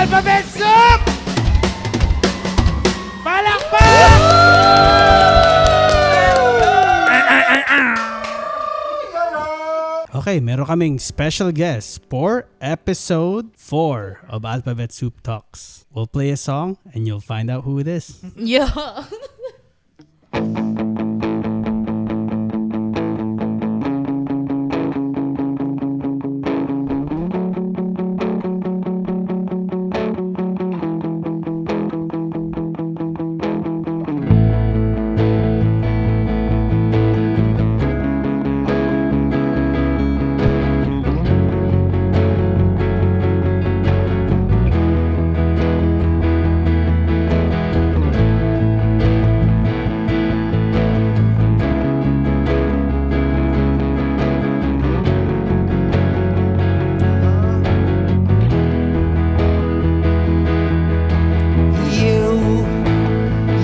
Alphabet Soup! Palakpak! Okay, meron kaming special guest for episode 4 of Alphabet Soup Talks. We'll play a song and you'll find out who it is. Yeah.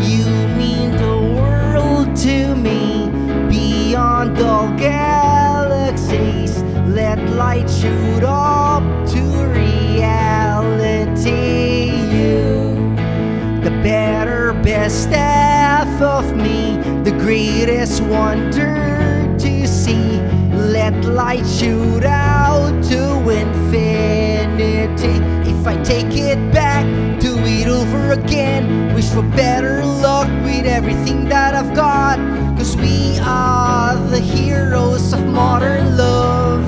You mean the world to me, beyond all galaxies. Let light shoot up to reality. You, the better, best half of me, the greatest wonder to see. Let light shoot out to infinity. If I take it back, do it over again. Wish for better luck with everything that I've got. Cause we are the heroes of modern love.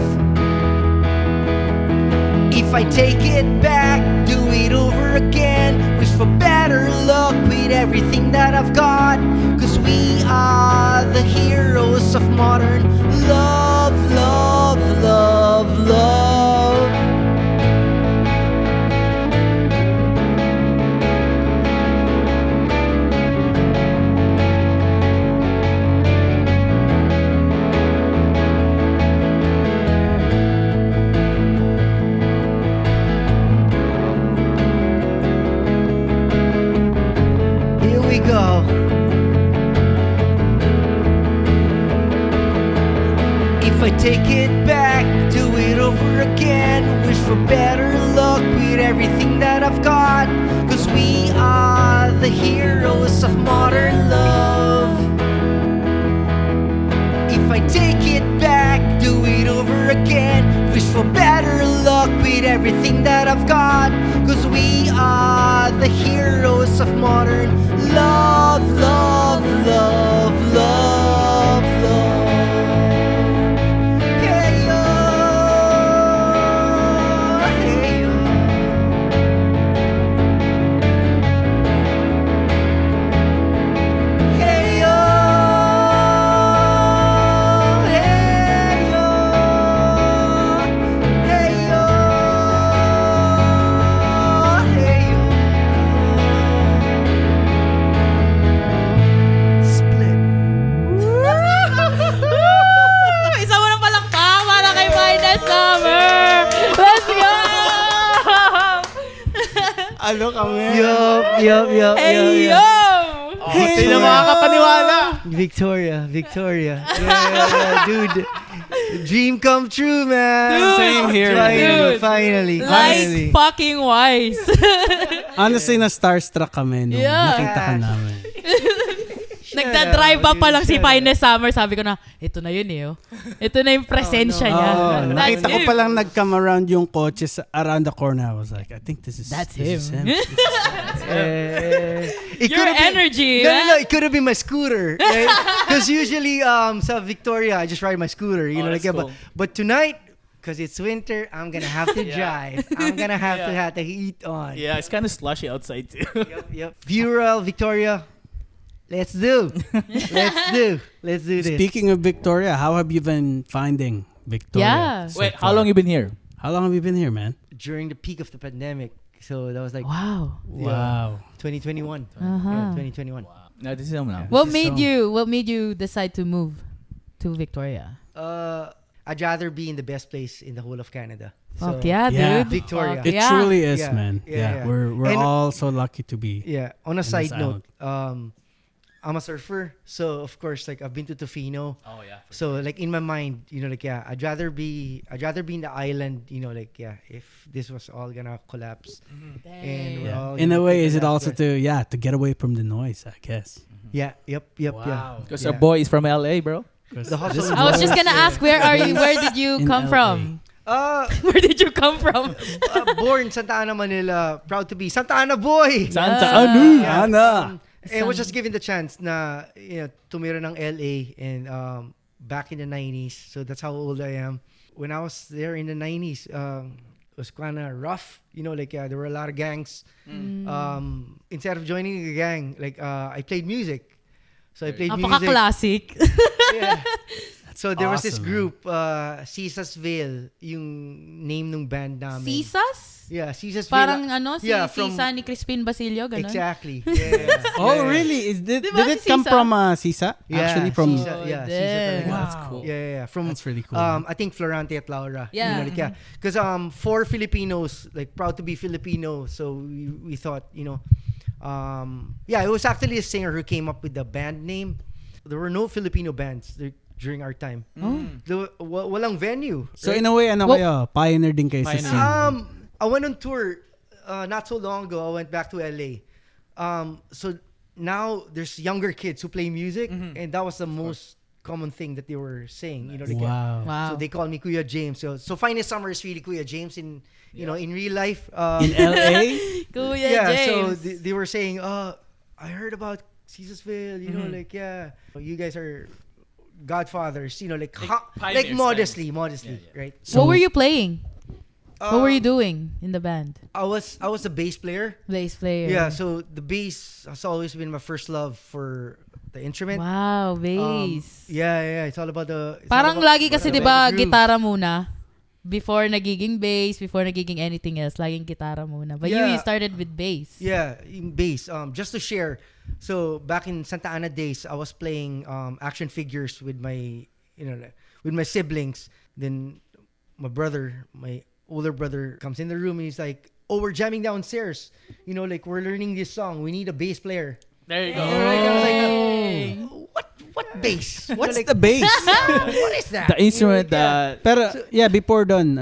If I take it back, do it over again. Wish for better luck with everything that I've got. Cause we are the heroes of modern love, love, love, love. Here we go. If I take it back, do it over again. Wish for better luck with everything that I've got. Cause we are the heroes of modern love. If I take it back, do it over again. Wish for better luck with everything that I've got. Cause we are the heroes of modern love, love, love, love, love. Hey, yo. Hey, yo. Hey, yo. Hey, yo. Hey, yo. Hey, yo. Split. Isa mo ng palakpak para kay Finest Summer. Let's go! Ano kami? Yup. Hey, yo! Sino makakapaniwala? Victoria. Yeah, dude. Dream come true, man. Dude. Same here, Finally. Like fucking wise. Honestly, na-starstruck kami nung Yeah. nakita ka namin. Nagda-drive up pa lang si Finest Summer. Sabi ko na, ito na yun eh. Oh. Ito na yung presensya niya. Oh, nakita ko him. pa lang nag-come around yung coaches around the corner. I was like, I think this is That's this is him. Your energy. No, it could have been my scooter. Because usually, sa Victoria, I just ride my scooter. You know, that's like, cool. but tonight, because it's winter, I'm gonna have to drive. I'm gonna have to have the heat on. Yeah, it's kind of slushy outside too. Yep. Vural, Victoria, let's do this. Speaking of Victoria, how have you been finding Victoria? Yeah. so Wait, far? how long you been here? How long have you been here, man? During the peak of the pandemic, so that was like Wow. Wow. 2021. Uh-huh. Yeah, 2021. No, this is now. What This is made so- you decide to move to Victoria? I'd rather be in the best place in the whole of Canada. Fuck yeah, Yeah. dude. Victoria. Fuck It yeah. truly is, Yeah. man. Yeah. We're And- all so lucky to be. Yeah. On a this side note, I'm a surfer, so of course, like I've been to Tofino. Oh yeah. So like in my mind, like I'd rather be in the island, like if this was all gonna collapse, and we're all In a gonna way, take is it last also breath. to get away from the noise? I guess. Yeah. Yep. Wow. Because Yeah. our boy is from LA, bro. The hustle. This and I was just bustle. gonna ask, where are you? Where did you In come LA. from? Where did you come from? Born Santa Ana, Manila. Proud to be Santa Ana boy. Santa Ah. Anu. Yeah, Ana. And was just given the chance na tumira ng LA and back in the 90s. So that's how old I am. When I was there in the 90s, it was kind of rough. There were a lot of gangs. Instead of joining a gang, I played music. So I played music. Napaka-classic. Yeah. So there was this awesome, group, Sisasville, yung name ng band namin. Sisas? Yeah, Sisasville. Parang si Yeah, from- Sisa ni Crispin Basilio, ganun? Exactly. Yeah. Oh, Yeah. really? Did Diba it si come Sisa? from Sisa? Yeah, Actually, from Sisa, yeah, Sisa damn. talaga. Wow, that's cool. Yeah. From That's really cool. I think Florante at Laura. Yeah. Because for Filipinos, proud to be Filipino, so we thought, it was actually a singer who came up with the band name. There were no Filipino bands during our time. Walang venue. So right? in a way, Well- kayo? Pioneer din kayo sa Pioneer. scene. I went on tour not so long ago. I went back to LA. So now there's younger kids who play music, and that was the most common thing that they were saying. Wow. Wow. So they call me Kuya James. So Finest Summer is really Kuya James in in real life. In LA? Kuya yeah. James. So they were saying, I heard about Caesarsville. You guys are godfathers. pioneers, modestly, right? What were you playing? What were you Um, doing in the band? I was a bass player. Bass player. Yeah, so the bass has always been my first love for the instrument. Wow, bass. Yeah, it's all about the. it's all Parang about- lagi kasi about 'di ba the groove. gitara muna before nagiging bass, before nagiging anything else, laging gitara muna. But you Yeah. started with bass. Yeah, in bass. Just to share. So back in Santa Ana days, I was playing action figures with my with my siblings. Then my older brother comes in the room and he's like, "Oh, we're jamming downstairs. We're learning this song. We need a bass player." There you go. I was like, what bass? What's the bass? What is that? The instrument that Pero, before doon,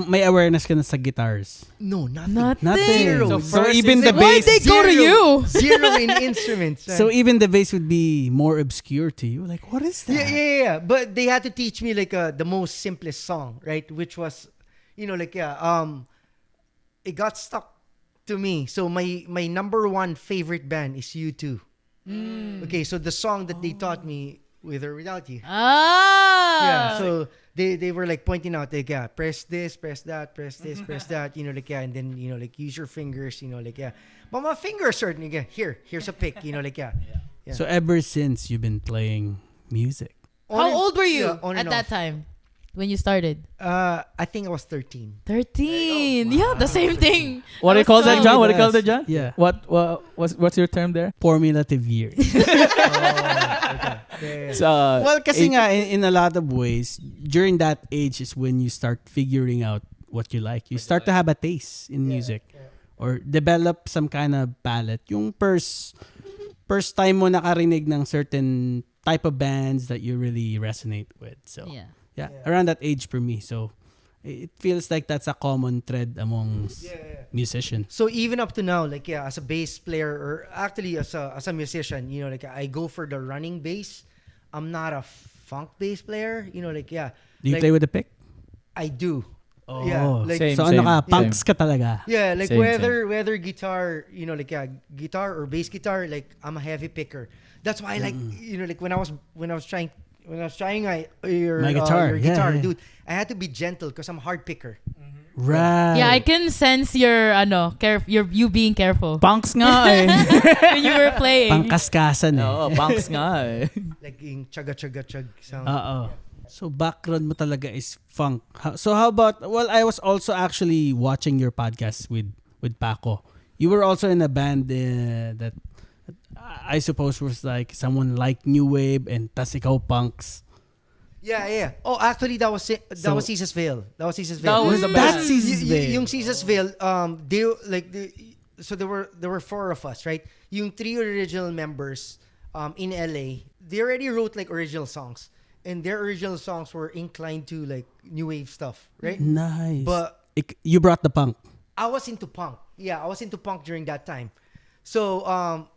may awareness ka na sa guitars. No, nothing. Nothing. Zero. So first even the Why bass, they go to you? Zero in instruments. so even the bass would be more obscure to you. Like, what is that? Yeah. But they had to teach me the most simplest song, right? Which was, it got stuck to me. So my number one favorite band is U2. Okay, so the song that they taught me, With or Without You. Ah. Yeah, so they were pointing out press this, press that, press this, press that, and then use your fingers, but my fingers certain here's a pick, Yeah. So ever since you've been playing music. How old were you on at and that off. time when you started? I think I was 13. 13. Yeah, the same thing. what do you call that, John? What do you call that, John? Yeah. What's your term there? Formative years. Yeah. It's, Well, kasi nga, in a lot of ways, during that age is when you start figuring out what you like. You start to have a taste in music. Or develop some kind of palette. Yung first time mo nakarinig ng certain type of bands that you really resonate with. So, yeah, around that age for me. So, it feels like that's a common thread among musicians. So even up to now, as a bass player or actually as a musician, I go for the running bass. I'm not a funk bass player. Do you like, play with the pick? I do. Oh, Yeah, Same. so ano ka, punks ka talaga. Yeah, Same, whether guitar, guitar or bass guitar, I'm a heavy picker. That's why when I was trying your My guitar, your yeah, guitar, yeah. dude, I had to be gentle because I'm a hard picker. Right. Yeah, I can sense your you being careful punks nga eh. when you were playing. Pangkaskasan eh. Oo, punks nga eh. Like yung chug sound. Oo. So background mo talaga is funk. So how about, well, I was also actually watching your podcast with Paco. You were also in a band that I suppose was like someone like new wave and tas ikaw punks. Yeah. Oh, actually, that was Caesar's Veil. That was Caesar's Veil. That was the That's band. Caesar's Veil. Yung Caesar's Veil, so there were four of us, right? Yung three original members in LA, they already wrote like original songs, and their original songs were inclined to like new wave stuff, right? Nice. But You brought the punk. I was into punk. Yeah, I was into punk during that time. So,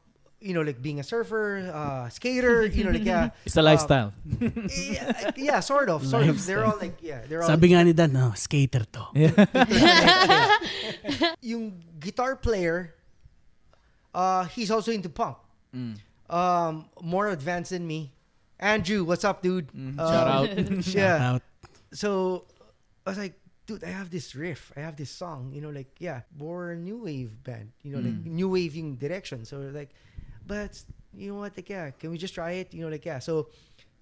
like being a surfer, skater, like yeah. It's a lifestyle. Yeah, sort of. They're all like, yeah, they're all. Sabi nga ni Dan, no, skater to. Yung guitar player, he's also into punk. More advanced than me. Andrew, what's up, dude? Shout out. Yeah. Out. So I was like, dude, I have this riff, I have this song, like, yeah, we're a new wave band, like new wave yung direction. So like, but you know what, like, yeah, can we just try it? Like, yeah. So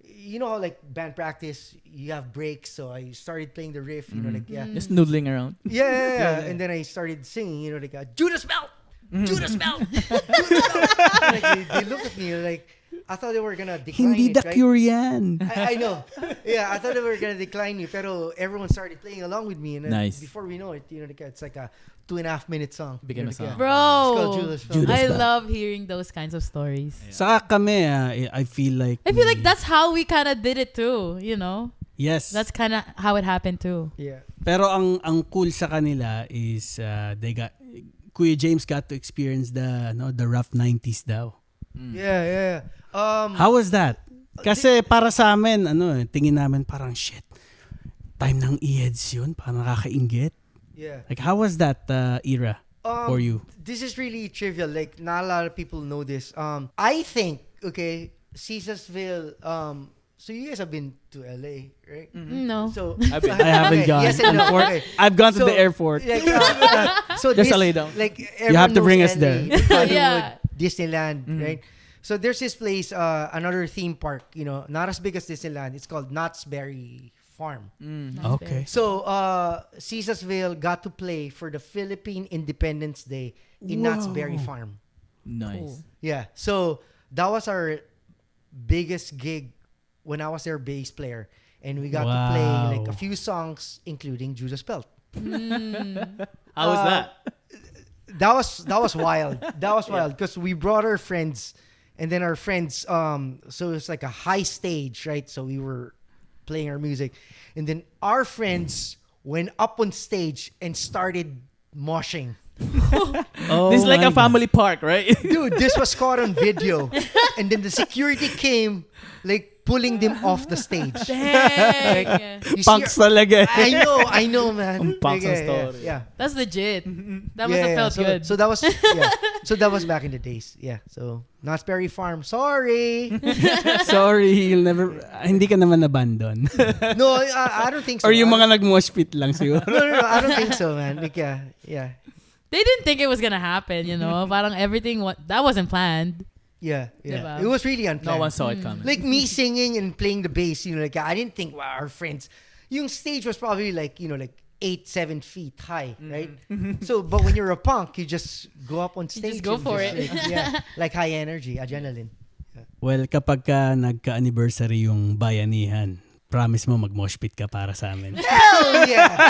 how like band practice, you have breaks. So I started playing the riff, like, yeah. Just noodling around. Yeah. And then I started singing, like, Judas Belt! Judas Belt! Judas Belt! Like, they look at me like, I thought they were gonna decline Hindi it, da right? cure yan. I know. Yeah, I thought they were gonna decline me, pero everyone started playing along with me, and then Nice. before we know it, like, it's like a 2.5 minute song. Became a Like, yeah. song. Bro, It's called Judas Belt. Judas I Belt. love hearing those kinds of stories. Saka kami, I feel like... I feel like that's how we kind of did it too, Yes. That's kind of how it happened too. Yeah. Pero ang cool sa kanila is Kuya James got to experience the rough 90s daw. Yeah. How was that? Kasi para sa amin, tingin namin parang shit. Time ng EDs yun, parang nakakainggit. Yeah. Like, how was that era for you? This is really trivial. Like, not a lot of people know this. I think, okay, Caesarsville, so you guys have been to LA, right? No. So I haven't gone. Yes and no. Okay. I've gone to So, the airport. Like, so There's this, a laydown. Like, You have to everyone bring knows us there. LA, Hollywood, Yeah. Disneyland, right? So there's this place, another theme park, not as big as Disneyland. It's called Knott's Berry Farm. Okay. So Caesarsville got to play for the Philippine Independence Day in Knott's Berry Farm. Nice. Yeah. So that was our biggest gig when I was their bass player. And we got to play like a few songs, including Judas Belt. How was that? That was wild. That was wild because we brought our friends, and then our friends. So it's like a high stage, right? So we were playing our music, and then our friends went up on stage and started moshing. This is like my a family park, right? Dude, this was caught on video, and then the security came, like pulling them off the stage. Dang. You see- Punks talaga. I know, man. Ang punks ang Yeah, story. Yeah. That's legit. That must have felt so, good. So that was So that was back in the days. Yeah. So Knott's Berry Farm. Sorry. Sorry, you'll never... hindi ka naman abandon. No, I don't think so. Or yung mga nag-mosh pit lang siguro. No, I don't think so, man. Like, yeah. They didn't think it was gonna happen, Parang everything that wasn't planned. Yeah. Diba? It was really unplanned. No one saw it coming. Like me singing and playing the bass, like I didn't think, wow, our friends. Yung stage was probably like, like 8-7 feet high, right? So, but when you're a punk, you just go up on stage. just go and for it. Like high energy, adrenaline. Well, kapag ka nagka-anniversary yung bayanihan, promise mo mag-mosh pit ka para sa amin. Hell yeah,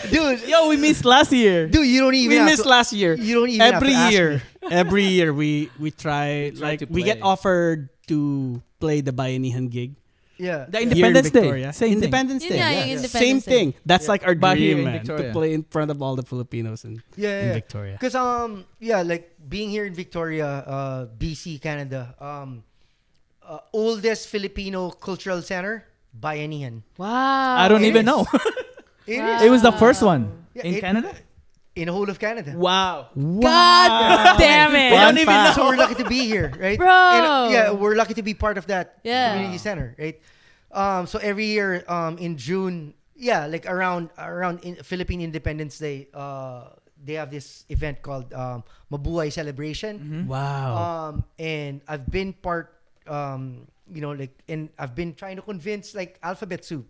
dude. Yo, we missed last year. Dude, you don't even. We have missed to, last year. You don't even Every have to ask year. me. Every year we try, try to we get play. offered to play the bayanihan gig. Yeah. The Here in Independence Day. Victoria. Same thing. Independence Day. Yeah, yeah. Independence Same Day. thing. That's like our But here dream, in man, to Victoria. play in front of all the Filipinos in Victoria. Because like being here in Victoria, BC, Canada, oldest Filipino cultural center, Bayanihan. Wow. I don't It even is. know. It Wow. is. It was the first one Yeah, in Canada. In the whole of Canada. Wow. God damn it. I don't even know. So we're lucky to be here, right? Bro. And, yeah, we're lucky to be part of that Yeah. community center, right? So every year in June, like around Philippine Independence Day, they have this event called Mabuhay Celebration. Wow. And I've been part, and I've been trying to convince like Alphabet Soup,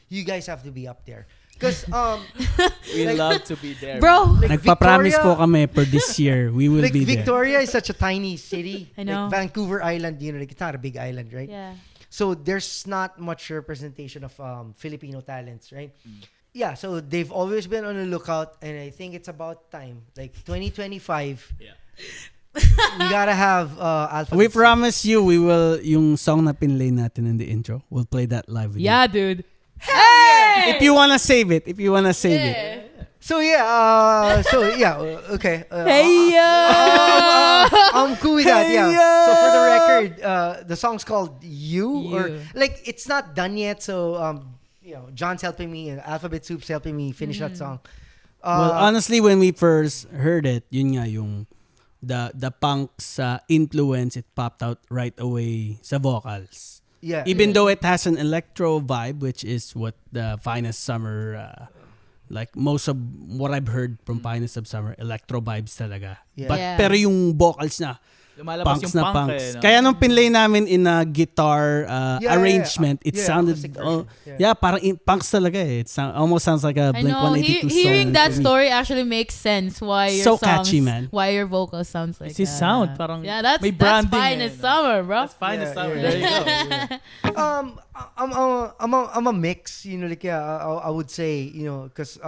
you guys have to be up there. Because We like- love to be there. Bro. like Nagpa-promise Victoria- po kami for this year, we will like be there. Victoria is such a tiny city. I know. Like Vancouver Island, like it's not a big island, right? Yeah. So there's not much representation of Filipino talents, right? yeah, so they've always been on the lookout, and I think it's about time. Like 2025, we gotta have Alphabet We Soup. promise you, we will, yung song na pinlay natin in the intro, we'll play that live with Yeah, dude. Hey! you. If you wanna save it, it. So okay. Hey, I'm cool with that. Yeah. So for the record, the song's called "You," or You. like it's not done yet. So John's helping me, and Alphabet Soup's helping me finish that song. Well, honestly, when we first heard it, yun nga yung the punk's influence, it popped out right away sa vocals. Yeah. Even though it has an electro vibe, which is what the Finest Summer, like most of what I've heard from Finest of Summer, electro vibes talaga. Yeah. But Yeah. pero yung vocals na, Lumalabas punks yung na punk punks. eh, no? Kaya nung pinlay namin in a guitar arrangement, it Yeah, sounded, acoustic version. Yeah. parang punks talaga eh. It almost sounds like a I Blink know. 182 song. Hearing that to me. story actually makes sense why your So songs, catchy, man. why your vocal sounds like It's his that. sound, parang yeah, that's may branding fine eh, as no? summer, bro. That's fine as Yeah, summer. yeah, There you yeah. go. I'm a mix. Like I would say because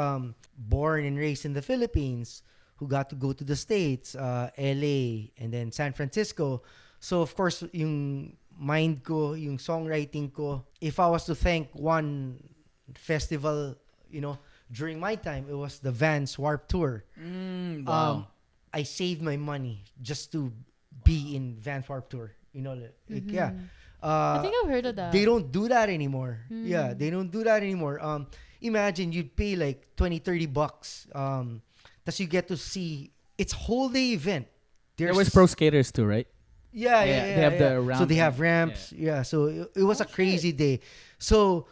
born and raised in the Philippines, who got to go to the States, LA, and then San Francisco. So of course, yung mind ko, yung songwriting ko, if I was to thank one festival, during my time, it was the Vans Warped Tour. Wow. I saved my money just to be in Vans Warped Tour. Yeah. I think I've heard of that. They don't do that anymore. Yeah, they don't do that anymore. Imagine you'd pay like $20-$30. Thus you get to see it's whole day event. There was pro skaters too, right? Yeah. They have the So they ramp. have ramps. Yeah. So it was a crazy day. So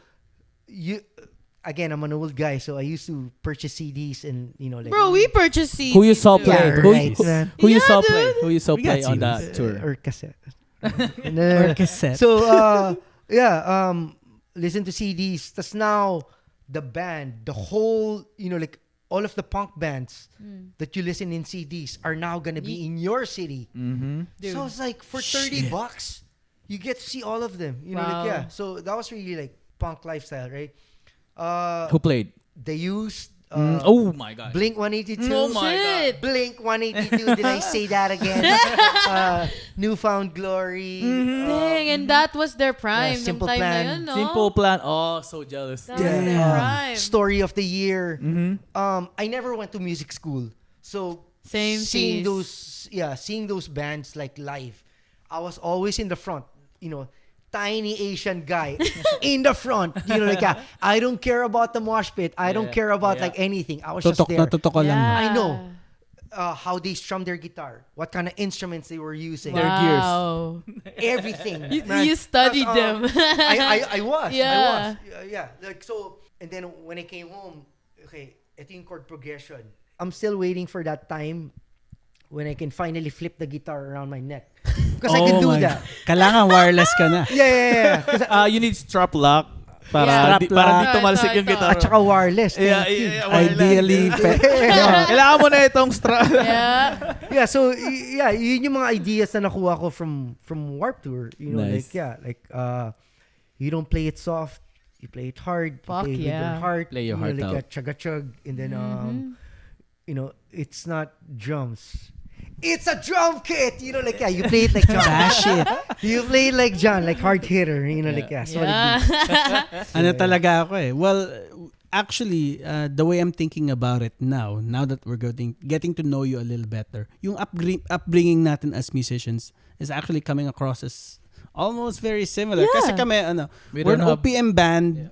again, I'm an old guy, so I used to purchase CDs and like Bro, we purchased CDs. Who you saw too. play? Yeah, Who, right, man. who you Yeah, saw dude. play? Who you saw We got play on CDs. that tour? Or cassette. Or cassette. So listen to CDs. That's now the band, the whole, like all of the punk bands that you listen in CDs are now gonna be in your city. Mm-hmm. Dude. So it's like for $30, you get to see all of them. Wow. So that was really like punk lifestyle, right? Who played? They used Oh my god. Blink 182. Oh my Shit. Blink 182. Did I say that again? Newfound Glory. Dang, and that was their prime. yeah, Simple nung time Plan. Na yun, no? Simple Plan. Oh, so jealous. That was their prime. Story of the Year. Mm-hmm. I never went to music school, so Same seeing piece. seeing those bands like live, I was always in the front. Tiny Asian guy in the front. I don't care about the mosh pit. I don't Yeah, care about yeah. like anything. I was Tutok just na there. tutok ko lang. Yeah. I know how they strum their guitar, what kind of instruments they were using, Their gears. Wow. everything. You, man. you studied Plus, them. I was. Yeah. Yeah. Like so, and then when I came home, okay, ito yung chord progression. I'm still waiting for that time when I can finally flip the guitar around my neck. Because I can do my that. God. Kailangan wireless ka na. Yeah. 'Cause You need strap lock para Yeah. para di Ito, tumalsik ito, yung ito. guitar. at saka wireless. Yeah, Thank you. Ideally, Kailangan mo na itong strap. yeah. Yeah, so yun yung mga ideas na nakuha ko from Warped Tour. Nice. You don't play it soft, you play it hard. Fuck you play it with yeah. your heart. Play your heart like out. a chug, and then it's not drums. It's a drum kit. You play it like John. bash it. You play it like John, like hard hitter. So Yeah. Ano talaga ako eh. Well, actually, the way I'm thinking about it now that we're getting to know you a little better, yung upbringing natin as musicians is actually coming across as almost very similar. Yeah. Kasi kami, We we're an don't have- OPM band,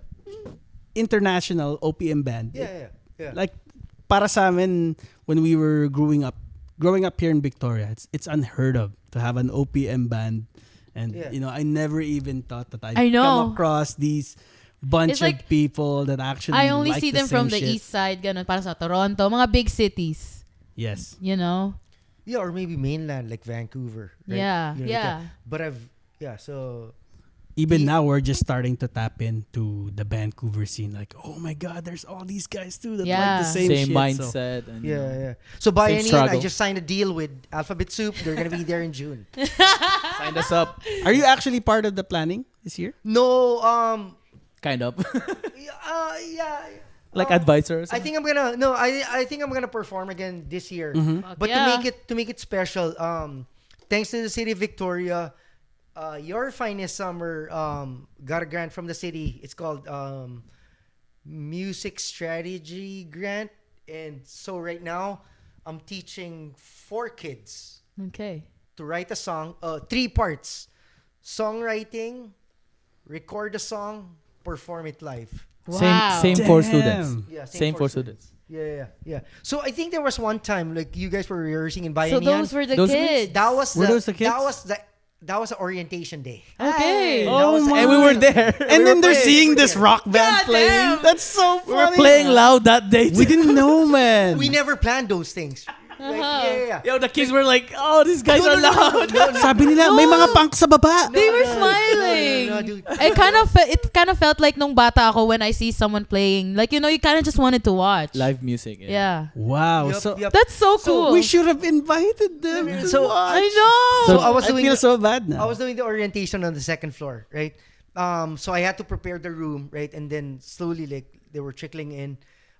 international OPM band. yeah. Like, para sa amin, when we were growing up here in Victoria, it's unheard of to have an OPM band. And, Yeah. I never even thought that I I'd know. come across these bunch It's like, of people that actually I only like see the them from same the shit. east side, ganun, para sa Toronto, mga big cities, Yes. you know? Yeah, or maybe mainland like Vancouver. Right? Yeah, Like yeah. that. But so Even now, we're just starting to tap into the Vancouver scene. Like, oh my God, there's all these guys too that like Yeah. the same shit. So, mindset. And, yeah. So by Same any struggle. I just signed a deal with Alphabet Soup. They're gonna be there in June. Sign us up. are you actually part of the planning this year? No, Kind of. yeah. Like advisor or I something? think I'm gonna no. I think I'm gonna perform again this year. Fuck But yeah. to make it special, thanks to the city of Victoria, Your Finest Summer got a grant from the city. It's called Music Strategy Grant, and so right now I'm teaching 4 kids Okay. to write a song. 3 parts: songwriting, record a song, perform it live. Wow. Same for Damn. students. Yeah, Same for students. Yeah. So I think there was one time like you guys were rehearsing in So Bayanihan. those were the Those kids. Were those the kids? That was orientation day. Okay. That Oh was my. And we were there. And then they're playing. seeing We were this there. rock band God playing. damn. That's so We were funny. playing loud that day. We didn't know, man. We never planned those things. Like, yeah. Yo, the kids were like, oh, these guys are loud. Sabi nila, may mga punk sa baba. They were smiling. No, dude. It kind of felt like nung bata ako when I see someone playing. Like, you kind of just wanted to watch. Live music. Yeah. Wow. Yup, So yup. That's so cool. we should have invited them. to So, watch. I know. So I was I doing feel so bad now. I was doing the orientation on the second floor, right? So I had to prepare the room, right? And then slowly, like, they were trickling in.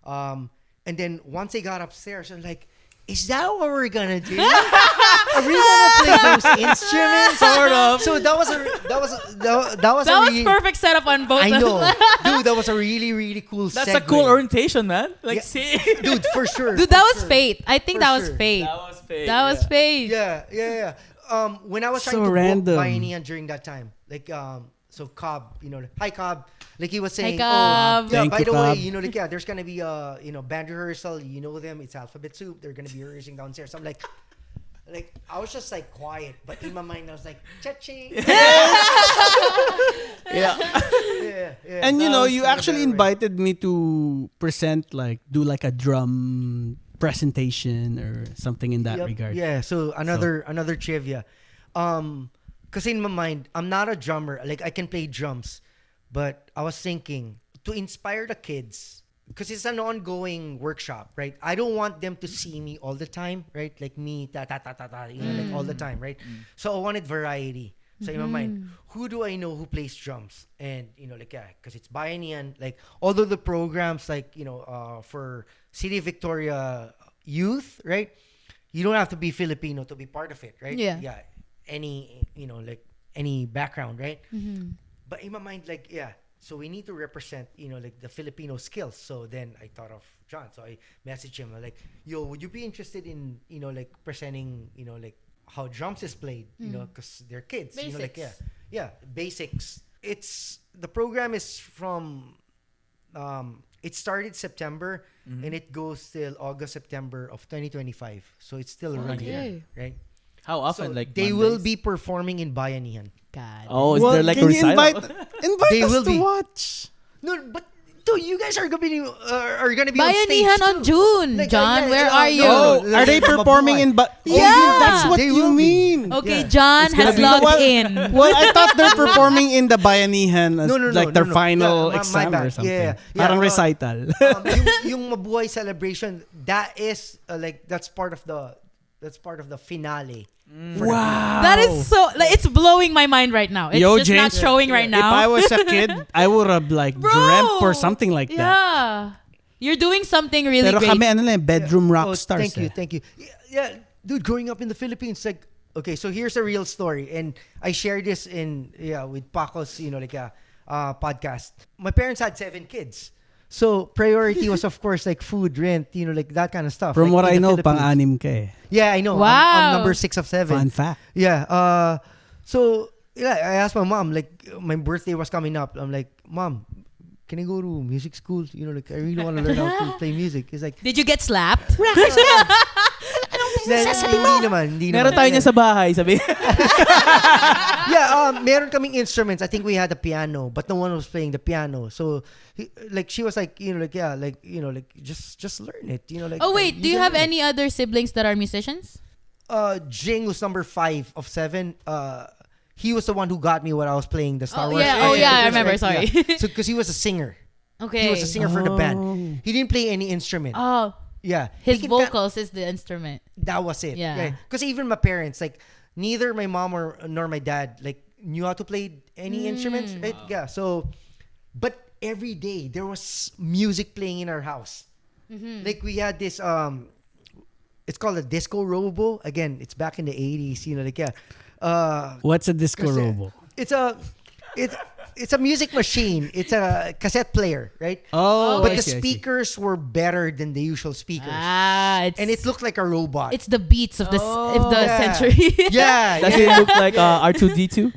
And then once they got upstairs, I'm like, is that what we're gonna do? Are we gonna play those instruments? Sort of. So that was that was perfect setup on both I of know, them. dude. That was a really cool. That's segue. a cool orientation, man. Like, Yeah. see? dude, for sure. Dude, that for was sure. fate. I think For that was sure. fate. That was fake. That was fate. Yeah. When I was So trying to random. book Bayanihan during that time, like so Cobb, hi Cobb, like he was saying, Cobb. yeah, Thank by you, the Cobb. way, yeah, there's gonna be band rehearsal, them, it's Alphabet Soup, they're gonna be rehearsing downstairs. I'm like I was just like quiet, but in my mind I was like, cha-ching. Yeah. yeah. And you That know, was you kinda actually better way. invited me to do like a drum presentation or something in that Yep. regard. Yeah, so another trivia. Because in my mind, I'm not a drummer. Like, I can play drums. But I was thinking, to inspire the kids, because it's an ongoing workshop, right? I don't want them to see me all the time, right? Like me, like all the time, right? So I wanted variety. So in my mind, who do I know who plays drums? And, because it's Bayanihan. Like, although the programs, like, for City of Victoria youth, right? You don't have to be Filipino to be part of it, right? Yeah. Yeah. Any background, right? But in my mind, so we need to represent, the Filipino skills. So then I thought of John. So I messaged him, like, yo, would you be interested in, presenting, how drums is played, because they're kids, Basics. Basics. The program is from, it started September and it goes till August, September of 2025. So it's still running, Okay. right? How often? So like they Mondays? will be performing in Bayanihan. God. Oh, is Well, there like a can you recital? invite They us will to be. watch? No, but dude, you guys are gonna be on stage Bayanihan on too. June. Like, John, yeah, where yeah, are no, you? Oh, no, are they no, performing mabuhay. in Yeah. that's what They you will be. mean. Okay, Yeah. John gonna has be- logged Well- in. Well, I thought they're performing in the Bayanihan as like their final Yeah, my exam bad. or something. Yeah. Parang Yeah, recital. yung Mabuhay celebration, that is that's part of the finale. Wow. That is so, it's blowing my mind right now. It's Yo, just not James, showing right now. If I was a kid, I would have like Bro! dreamt for something like that. Yeah. You're doing something really Pero great. kami bedroom rock Oh, stars. Thank you. Yeah, dude, growing up in the Philippines, like, okay, so here's a real story, and I shared this with Paco's, podcast. My parents had 7 kids, so priority was of course like food, rent, like that kind of stuff. From like, what in I the know, Philippines. pang-anim ka eh. Yeah, I know. Wow. I'm number 6 of 7. Fun fact. Yeah. So I asked my mom, like, my birthday was coming up. I'm like, Mom, can I go to music school? Like, I really want to learn how to play music. It's like, Did you get slapped? hindi Meron naman. tayo niya sa bahay, sabi. Yeah, meron kaming instruments. I think we had a piano, but no one was playing the piano. So, she was like, just learn it. Like. Oh, wait. Do you can have learn it. any other siblings that are musicians? Jing was number 5 of 7. He was the one who got me when I was playing the Star Wars. yeah. Oh, yeah, I remember. Right? Sorry. Yeah. So, because he was a singer. Okay. He was a singer for the band. He didn't play any instrument. Oh, Yeah. his He can vocals is the instrument. That was it. Yeah. Because even my parents, like, neither my mom nor my dad, like, knew how to play any instruments. Right? Yeah. So, but every day there was music playing in our house. Like we had this it's called a disco robo. Again, it's back in the 80s, you know, like What's a disco Kasi- robo? it's a music machine. It's a cassette player, right? Oh, But I the see, I see. speakers were better than the usual speakers. It's And it looked like a robot. it's the beats of the Yeah. century. yeah, Does yeah. it look like R2D2?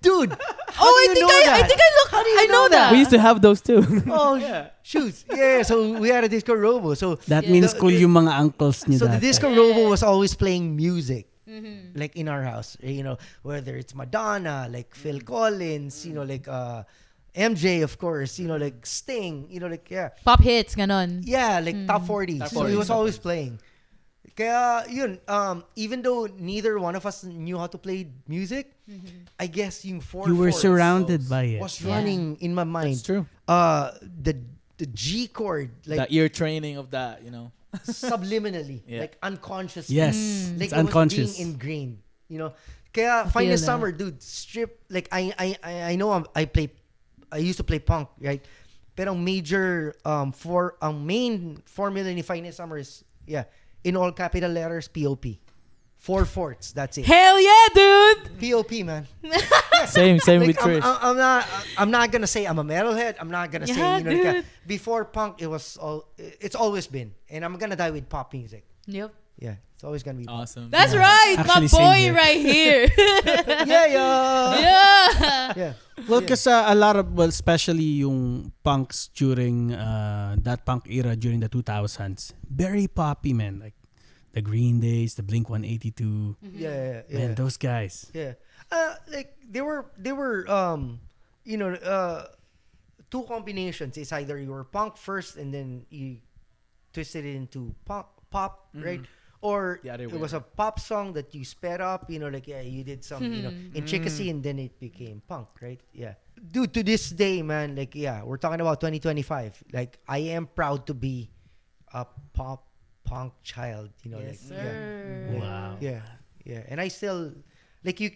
Dude. I think I know that. We used to have those too. Oh, shoot. Yeah, so we had a disco robo. So That means cool yung mga uncles niyo So the dati. disco robo was always playing music, like in our house. You know, whether it's Madonna, like Phil Collins, you know, like MJ, of course. You know, like Sting. You know, like Pop hits, ganon. like top 40. Top So he 40s, was top always playing. Kaya yun, even though neither one of us knew how to play music, I guess yung 4/4 You were surrounded by it. was running in my mind. It's true. The G chord, like The ear training of that, you know. subliminally, Yeah. like unconsciously. Yes, Like it's it unconscious. was being ingrained, you know. Kaya Finest that. Summer, dude, strip like I know I used to play punk, right? Pero ang major ang main formula ni Finest Summer is in all capital letters POP. 4/4, that's it. Hell yeah, dude! POP, man. Same Like, with Trish. I'm not gonna say I'm a metalhead. I'm not gonna say, Yeah, you know, like, dude. before punk it's always been, and I'm gonna die with pop music. Yep. Yeah, it's always gonna be pop. Awesome. That's right, Actually, my same boy here. right here. Yeah. Yeah. Well, because a lot of, especially yung punks during that punk era during the 2000s, very poppy, man. Like the Green Days, the Blink 182, Yeah. man, those guys. Yeah. Like they were you know, two combinations. It's either you were punk first and then you twisted it into pop, right? Or The other it way was a pop song that you sped up, you know, like you did some, you know, intricacy and then it became punk, right? Yeah. Dude, to this day, man, like we're talking about 2025. Like I am proud to be a pop punk child, you know, Yes, like sir. Wow. yeah. And I still like you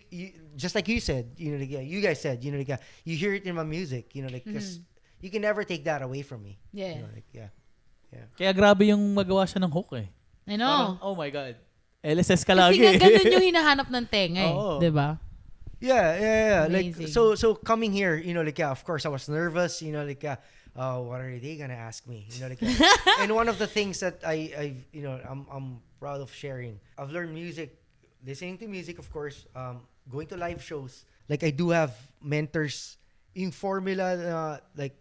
just like you said, you know, like, you guys said, you know, like you hear it in my music, you know, like because you can never take that away from me. Yeah. You know, like Kaya grabe yung magawa siya ng hook eh. I know. Parang, oh my God. LSS ka Kasi lagi. nga ganun yung hinahanap ng tenga eh. Oo. Diba? Yeah. Like Amazing. so coming here, you know, like of course I was nervous, you know, like what are they gonna ask me? You know, like and one of the things that I you know, I'm proud of sharing. I've learned music, listening to music, of course, going to live shows. Like I do have mentors in formula like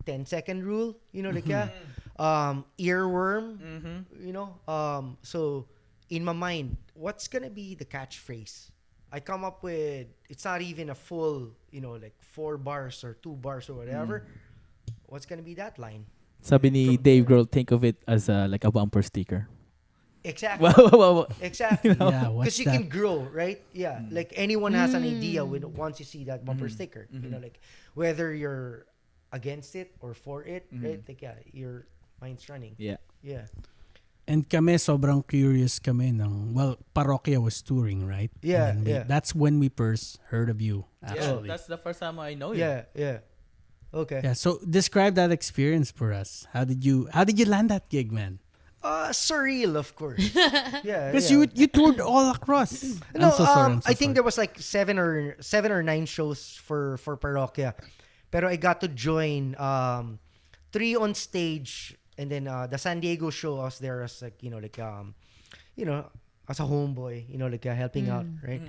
10-second rule, you know, like earworm, you know. So in my mind, what's gonna be the catchphrase? I come up with, it's not even a full, you know, like 4 bars or 2 bars or whatever. What's gonna be that line? Sabi ni Dave Grohl, think of it as like a bumper sticker. Exactly. Wow. Exactly. Yeah, what's Because you that? can grow, right? Yeah. Like anyone has an idea once you see that bumper sticker. You know, like whether you're against it or for it, right? Like your mind's running. Yeah. Yeah. And kami, sobrang curious kami ng, well, Parokya was touring, right? Yeah, And then yeah. That's when we first heard of you, actually. That's the first time I know you. Yeah. Okay. Yeah, so describe that experience for us. How did you land that gig, man? Surreal, of course. Yeah. Because yeah. you toured all across. No, I'm so sorry. I'm so I think sorry. there was like 7 or 9 shows for Parokya. Pero I got to join 3 on stage, and then the San Diego show I was there as like, you know, like you know, as a homeboy, you know, like helping out, right?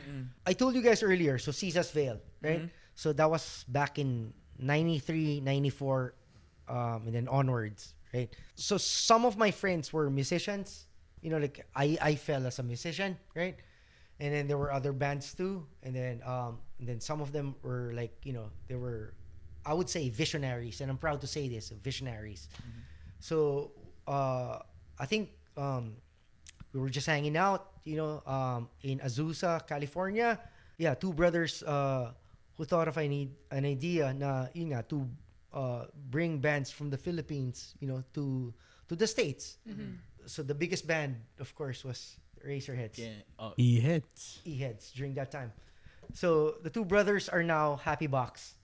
I told you guys earlier, so Caesar's Vale, right? So that was back in 93, 94 and then onwards, right? So some of my friends were musicians, you know, like I fell as a musician, right? And then there were other bands too, and then some of them were like, you know, they were, I would say, visionaries, and I'm proud to say this, visionaries. So I think we were just hanging out, you know, in Azusa, California. Yeah, 2 brothers who thought of an idea na yun nga, to bring bands from the Philippines, you know, to the States. So the biggest band, of course, was Razorheads. Yeah. Oh. E-hits. E-heads during that time. So the 2 brothers are now Happy Box.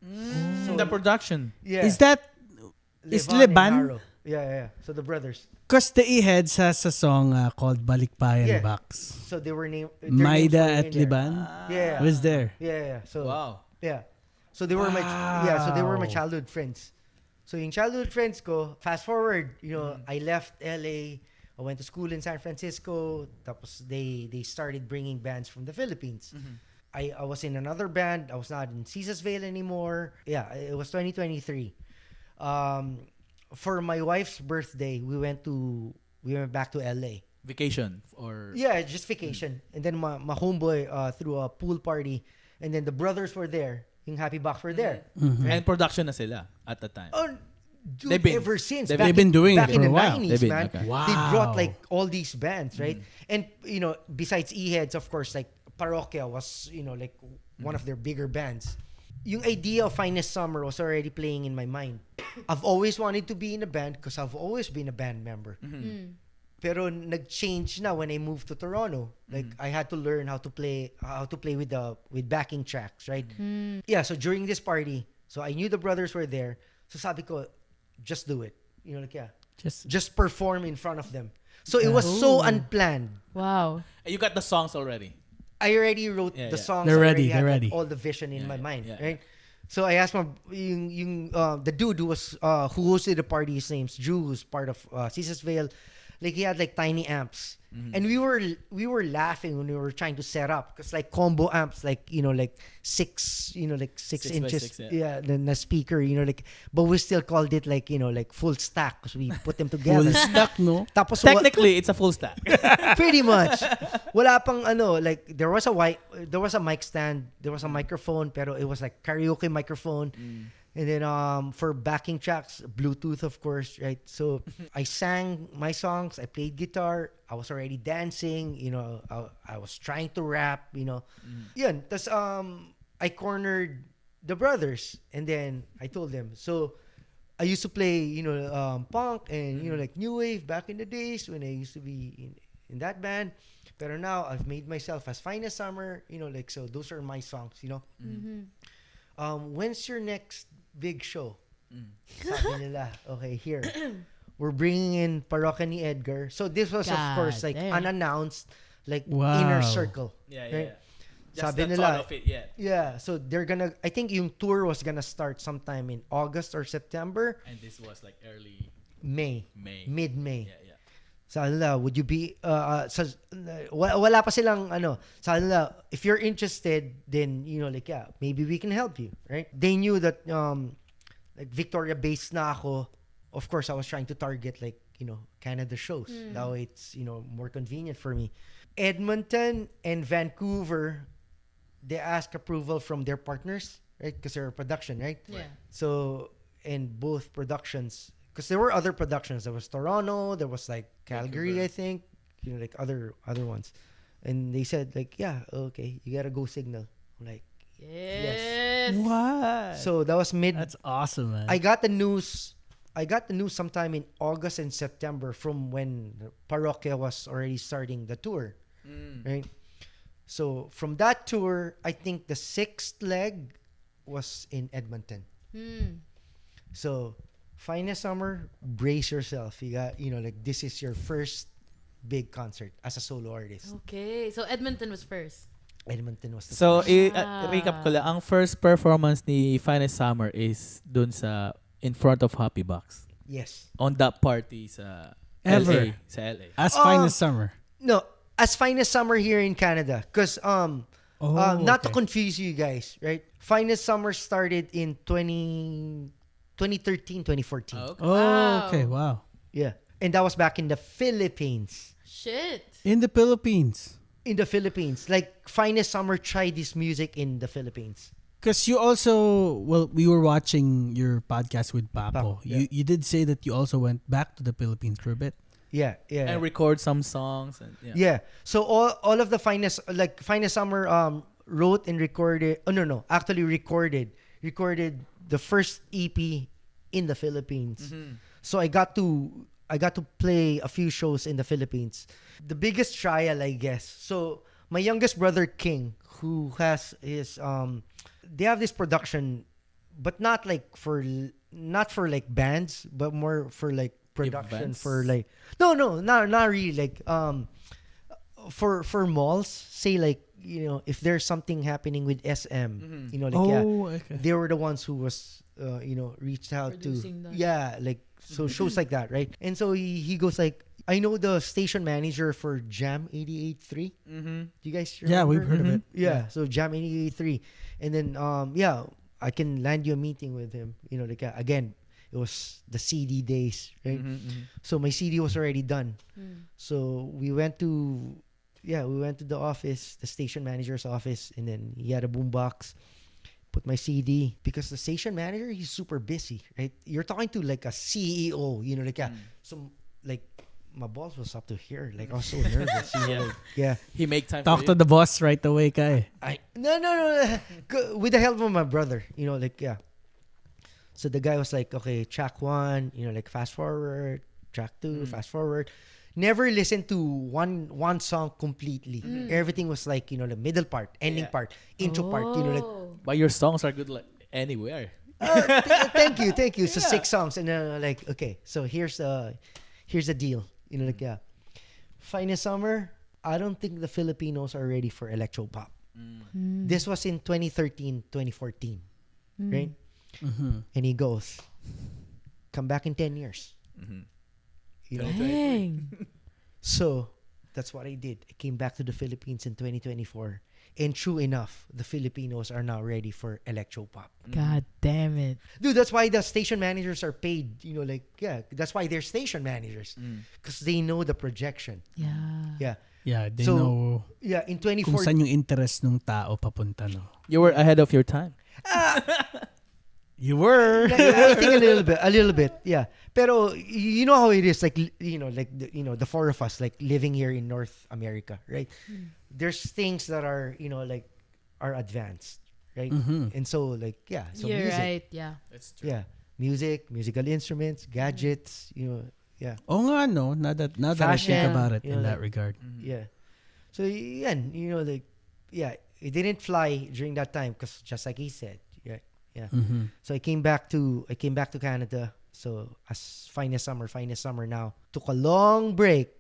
The production. Yeah. Is that is Levan and Leban? Haro. Yeah. So the brothers. Because the E-Heads has a song called Balikbayan Yeah. Box. So they were named. Maida at Liban Yeah. was there. Yeah. So Wow. yeah. So they were so they were my Wow. childhood friends. So yung childhood friends ko, fast forward, I left LA. I went to school in San Francisco. Tapos they started bringing bands from the Philippines. I was in another band. I was not in Caesars Vale anymore. Yeah, it was 2023. For my wife's birthday, we went back to LA. Vacation or Yeah, just vacation. And then my homeboy threw a pool party. And then the brothers were there. Yung Happy Box were there. and production na sila at the time. Oh, dude, They've been- ever since. they've Back been in- doing back it in for the a while. 90s, They've been, man. okay. They brought Wow. like all these bands, right? And besides E-Heads, of course, like Parokya was, like one of their bigger bands. Yung idea of Finest Summer was already playing in my mind. I've always wanted to be in a band because I've always been a band member. Pero nag-change na when I moved to Toronto. Like I had to learn how to play with backing tracks, right? Yeah, so during this party, so I knew the brothers were there. So sabi ko, just do it. Just perform in front of them. So it was so unplanned. Wow. You got the songs already. I already wrote Yeah, the yeah. songs. They're I ready, already had, they're like, ready. all the vision in my Yeah, mind, yeah. right? So I asked the dude who hosted the party. His name's Drew, who's part of Caesars Vale. Like he had like tiny amps, and we were laughing when we were trying to set up because like combo amps, like like six, like 6 6 by inches, 6, yeah, the speaker, like, but we still called it like like full stack because we put them together. Full stack, no? Tapos Technically, it's a full stack. pretty much. Wala pang like there was a mic stand, there was a microphone, pero it was like karaoke microphone. And then for backing tracks, Bluetooth, of course, right? So I sang my songs, I played guitar, I was already dancing, I was trying to rap, Yun. Tas I cornered the brothers and then I told them, so I used to play, punk and like new wave back in the days when I used to be in that band. But now I've made myself as Finest Summer, like, so those are my songs, when's your next big show? Sabi nila, okay, here. We're bringing in Parokya ni Edgar. So this was, of course, like damn. unannounced, like Wow. inner circle. Yeah. Right? Just Sabi the nila, thought of it, yeah. Yeah, so they're gonna, I think yung tour was gonna start sometime in August or September. And this was like early May. May. Mid-May. Yeah. Sabi nila, would you be, wala pa silang, sabi nila, if you're interested, then, like, yeah, maybe we can help you, right? They knew that, like, Victoria-based na ako. Of course, I was trying to target, like, Canada shows. That way it's, more convenient for me. Edmonton and Vancouver, they ask approval from their partners, right? Because they're a production, right? Yeah. So, in both productions, because there were other productions. There was Toronto, there was like Calgary, Vancouver. I think, like other ones. And they said like, yeah, okay, you gotta go Signal. I'm like, Yes. What? so that was That's awesome, man. I got the news sometime in August and September from when Parokya was already starting the tour, right? So from that tour, I think the 6th leg was in Edmonton. So Finest Summer, brace yourself. You got, like this is your first big concert as a solo artist. Okay. So Edmonton was first. Edmonton was the So, first. recap ko lang. Ang first performance ni Finest Summer is dun sa in front of Happy Box. Yes. On that party sa Ever. LA. Sa LA. As fine as summer. No, as Finest Summer here in Canada. Because not to okay. confuse you guys, right? Finest Summer started in 2013, 2014. Okay. Oh, Wow. okay, wow. Yeah. And that was back in the Philippines. Shit. In the Philippines. In the Philippines. Like, Finest Summer tried this music in the Philippines. Because you also, we were watching your podcast with Papo. Papo, yeah. You did say that you also went back to the Philippines for a bit. Yeah, yeah. And record some songs. And, Yeah. So all of the Finest Summer wrote and recorded. Oh no, actually recorded the first EP in the Philippines. So I got to play a few shows in the Philippines. The biggest trial, I guess. So my youngest brother King, who has his they have this production but not for like bands, but more for like production Events? for like no, not really like for malls. Say like if there's something happening with SM, like Okay. they were the ones who was reached out Producing to that. like so shows like that, right? And so he goes like, I know the station manager for Jam 88.3. Mm-hmm. Do you guys Yeah, we've remember? heard of it. Yeah, so Jam 88.3. And then I can land you a meeting with him. Like again, it was the CD days, right? So my CD was already done. So we went to the office, the station manager's office, and then he had a boombox. Put my CD, because the station manager, he's super busy, right? You're talking to like a CEO, so like my balls was up to here, like I was so nervous. He make time Talk for to you. the boss right away, Kai. No. With the help of my brother, So the guy was like, okay, track 1, like fast forward, track 2, fast forward. Never listened to one song completely. Everything was like, the middle part, ending part, intro part, like. But your songs are good like anywhere. Thank you. So 6 songs, and then like, okay, so here's the deal. Finest Summer. I don't think the Filipinos are ready for electropop. This was in 2013, 2014, right? And he goes, come back in 10 years. Dang. So that's what I did. I came back to the Philippines in 2024. And true enough, the Filipinos are now ready for electropop. God damn it. Dude, that's why the station managers are paid. That's why they're station managers. Because they know the projection. Yeah. Yeah. Yeah, they So, know Yeah, in kung 2014. saan yung interest ng tao papunta, no? You were ahead of your time. You were. I think a little bit, yeah. Pero you know how it is, like the 4 of us, like living here in North America, right? There's things that are are advanced, right? And so so You're music, right. Yeah. That's true. yeah, musical instruments, gadgets, yeah, Oo nga, no? Now that I Fashion, think about it in like, that regard. yeah. So yeah, it didn't fly during that time because just like he said, yeah. So I came back to Canada. So as Finest Summer now. Took a long break,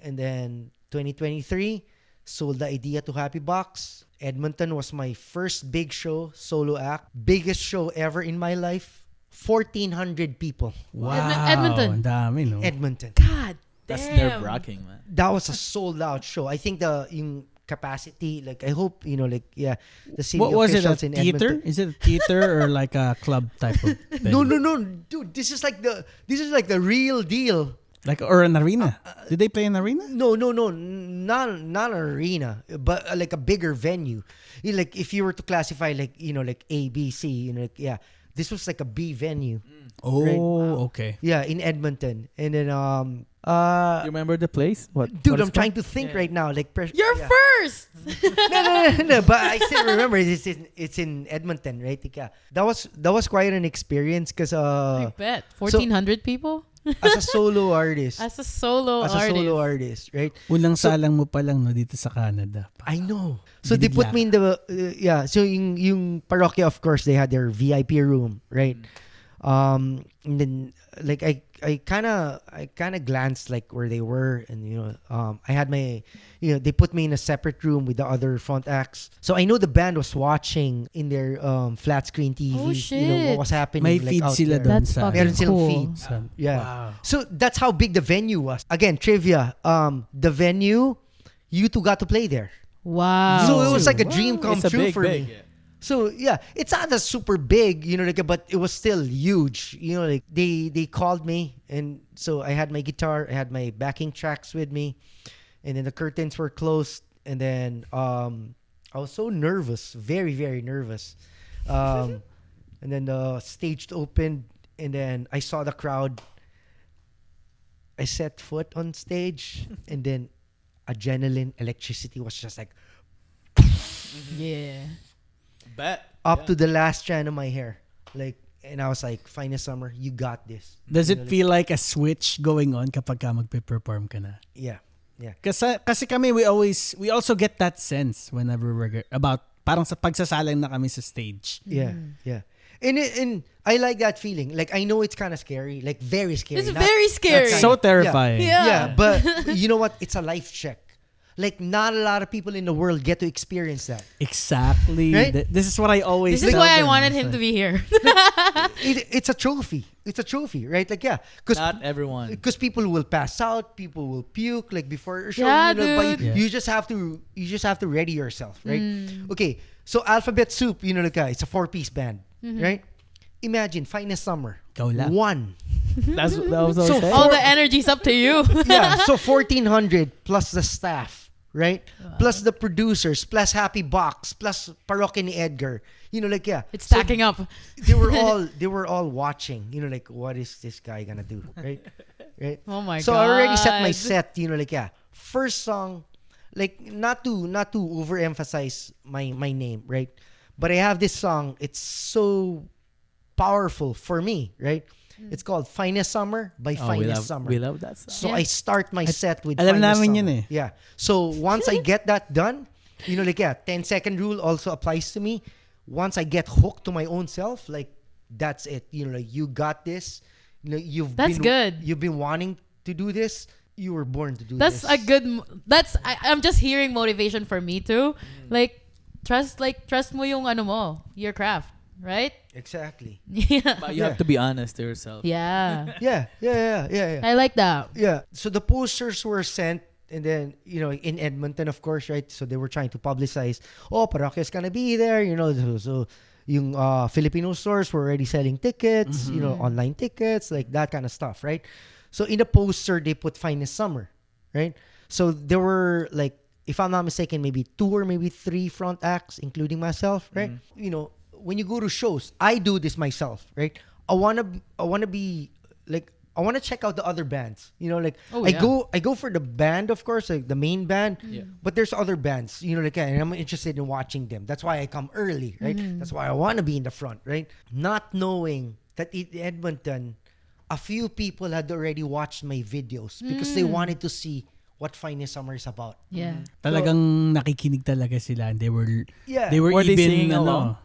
and then 2023 sold the idea to Happy Box. Edmonton was my first big show, solo act, biggest show ever in my life. 1,400 people. Wow. Edmonton. Ang dami, no? Edmonton. God damn. That's nerve-wracking, man. That was a sold out show. I think yung capacity, like I hope the city What was it, a officials in theater? Edmonton. Is it a theater or like a club type of No, venue? dude. This is like the real deal. Like, or an arena? Did they play an arena? No, not an arena, but like a bigger venue. Like if you were to classify like A, B, C, this was like a B venue. Oh, Right. okay. Yeah, in Edmonton, and then You remember the place? What? dude, what I'm it's trying called? to think right now. Like You're yeah. first. No, but I still remember it's in Edmonton, right? Yeah. That was quite an experience because I bet. 1,400 people? as a solo artist, As a solo artist. right? Unang salang mo pa lang, no, dito sa Canada. I know. So they put me in the so yung parokya, of course, they had their VIP room, right? And then like I kind of glanced like where they were, and I had my they put me in a separate room with the other front acts, so I know the band was watching in their flat screen TV. Oh, shit. What was happening. May like, feed out sila there. doon That's sa... fucking Meron silang cool. feed. sa- Yeah. Wow. So that's how big the venue was. Again, trivia. The venue, you two got to play there. Wow. So it was like a dream come It's a true big, for big. me. So yeah, it's not that super big, but it was still huge. Like they called me, and so I had my guitar, I had my backing tracks with me, and then the curtains were closed, and then I was so nervous, very very nervous, and then the stage opened, and then I saw the crowd. I set foot on stage, and then adrenaline, electricity was just like Yeah. Bet. up to the last strand of my hair. Like, and I was like, Finest Summer, you got this. Does it Like, feel like a switch going on kapag ka magpe-perform ka na? yeah. Kasi kami, we also get that sense whenever we're about, parang sa pagsasalang na kami sa stage. Yeah. And I like that feeling. Like, I know it's kind of scary, like very scary. It's very scary. not So kind- terrifying. Yeah. Yeah, but you know what? It's a life check. Like, not a lot of people in the world get to experience that. Exactly. Right? This is what I always This is tell why I them. wanted It's him like, to be here. It's a trophy. It's a trophy, right? Like, yeah, Not everyone. because people will pass out, people will puke like before a show. Yeah, but dude. Yeah. you just have to ready yourself, right? Okay, so Alphabet Soup, it's a 4-piece band, right? Imagine Finest Summer, Ikaw lang. 1. That was So okay. All the energy's up to you. Yeah, so 1,400 plus the staff, right? Plus the producers, plus Happy Box, plus Parokya ni Edgar. It's stacking up. They were all watching. Like, what is this guy gonna do, right? Right. Oh my So god. I already set my set. First song, like not to overemphasize my name, right? But I have this song. It's so powerful for me, right? It's called Finest Summer by Finest Summer. We love that song. So Yeah. I start my set with alam Finest namin Summer. yun eh. Yeah. So once I get that done, 10-second rule also applies to me. Once I get hooked to my own self, like that's it. You got this. That's good. You've been wanting to do this. You were born to do That's this. a good. I'm just hearing motivation for me too. Like trust mo yung your craft, right? Exactly. Yeah. But you have to be honest to yourself. Yeah. Yeah. I like that. Yeah. So the posters were sent, and then in Edmonton, of course, right? So they were trying to publicize. Oh, Parokya's gonna be there. So yung Filipino stores were already selling tickets. Online tickets, like that kind of stuff, right? So in the poster, they put Finest Summer, right? So there were like, if I'm not mistaken, maybe 2 or maybe 3 front acts, including myself, right? When you go to shows, I do this myself, right? I wanna be like, I wanna check out the other bands. Oh, I yeah. go for the band, of course, like the main band. Yeah. But there's other bands, and I'm interested in watching them. That's why I come early, right? That's why I wanna be in the front, right? Not knowing that in Edmonton, a few people had already watched my videos because they wanted to see what Finest Summer is about. Yeah. Talagang nakikinig talaga sila. And they were Yeah. they were Were they even singing along?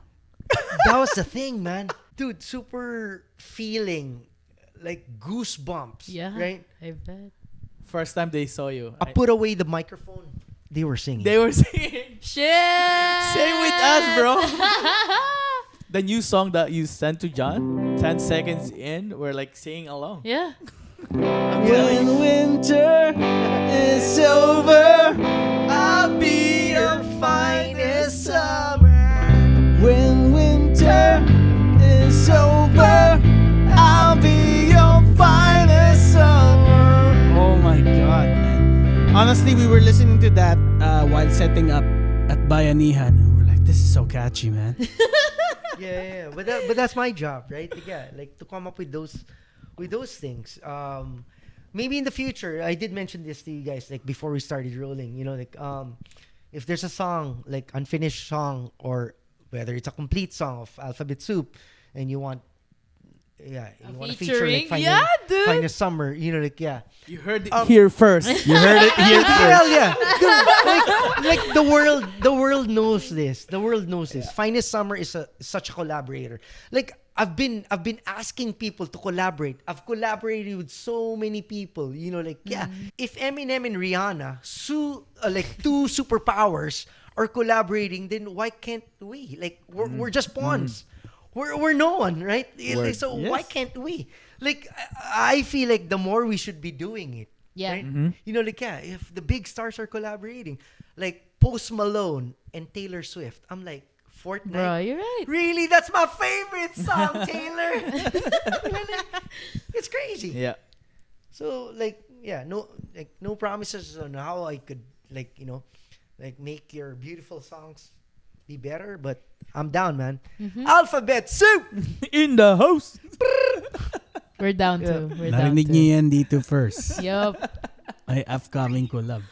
That was the thing, man. Dude, super feeling like goosebumps. Yeah. Right? I bet. First time they saw you. I put away the microphone. They were singing. They were singing. Shit. Same with us, bro. The new song that you sent to John, 10 seconds in, we're like singing along. Yeah. When winter is over, I'll be your finest summer. when winter is over, I'll be your finest summer. Oh my God, man. Honestly, we were listening to that while setting up at Bayanihan. And we're like, this is so catchy, man. Yeah. But that's my job, right? Like to come up with those things. Maybe in the future, I did mention this to you guys, like before we started rolling. If there's a song, like unfinished song, or whether it's a complete song of Alphabet Soup, and you want, you want to feature like Yeah, dude. Finest Summer, You heard it Um, here first. You heard it here first. Well, yeah. Dude, like the world knows this. The world knows this. Finest Summer is such a collaborator. Like I've been asking people to collaborate. I've collaborated with so many people. If Eminem and Rihanna, like 2 superpowers, are collaborating, then why can't we? Like we're just pawns. We're no one, right? Word. So Yes. why can't we? Like I feel like the more we should be doing it. Yeah. Right? If the big stars are collaborating, like Post Malone and Taylor Swift, I'm like, Fortnite. Bro, you're right. Really? That's my favorite song, Taylor. It's crazy. Yeah. So no promises on how I could make your beautiful songs be better, but I'm down, man. Alphabet Soup. In the house. We're down Yeah. to. We're down Narinig to. niyo yan dito first. Yup. May upcoming collab.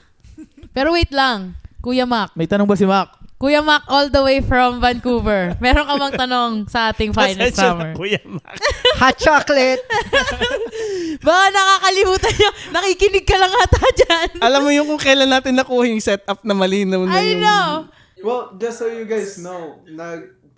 Pero wait lang. Kuya Mac. May tanong ba si Mac? Kuya Mac all the way from Vancouver. Meron ka bang tanong sa ating Finest Pasensya Summer? na, Kuya Mac. Hot chocolate. Baka nakakalimutan nyo. Nakikinig ka lang ata dyan. Alam mo yung kung kailan natin nakuha yung setup na malinaw na I yung... know. Well, just so you guys know,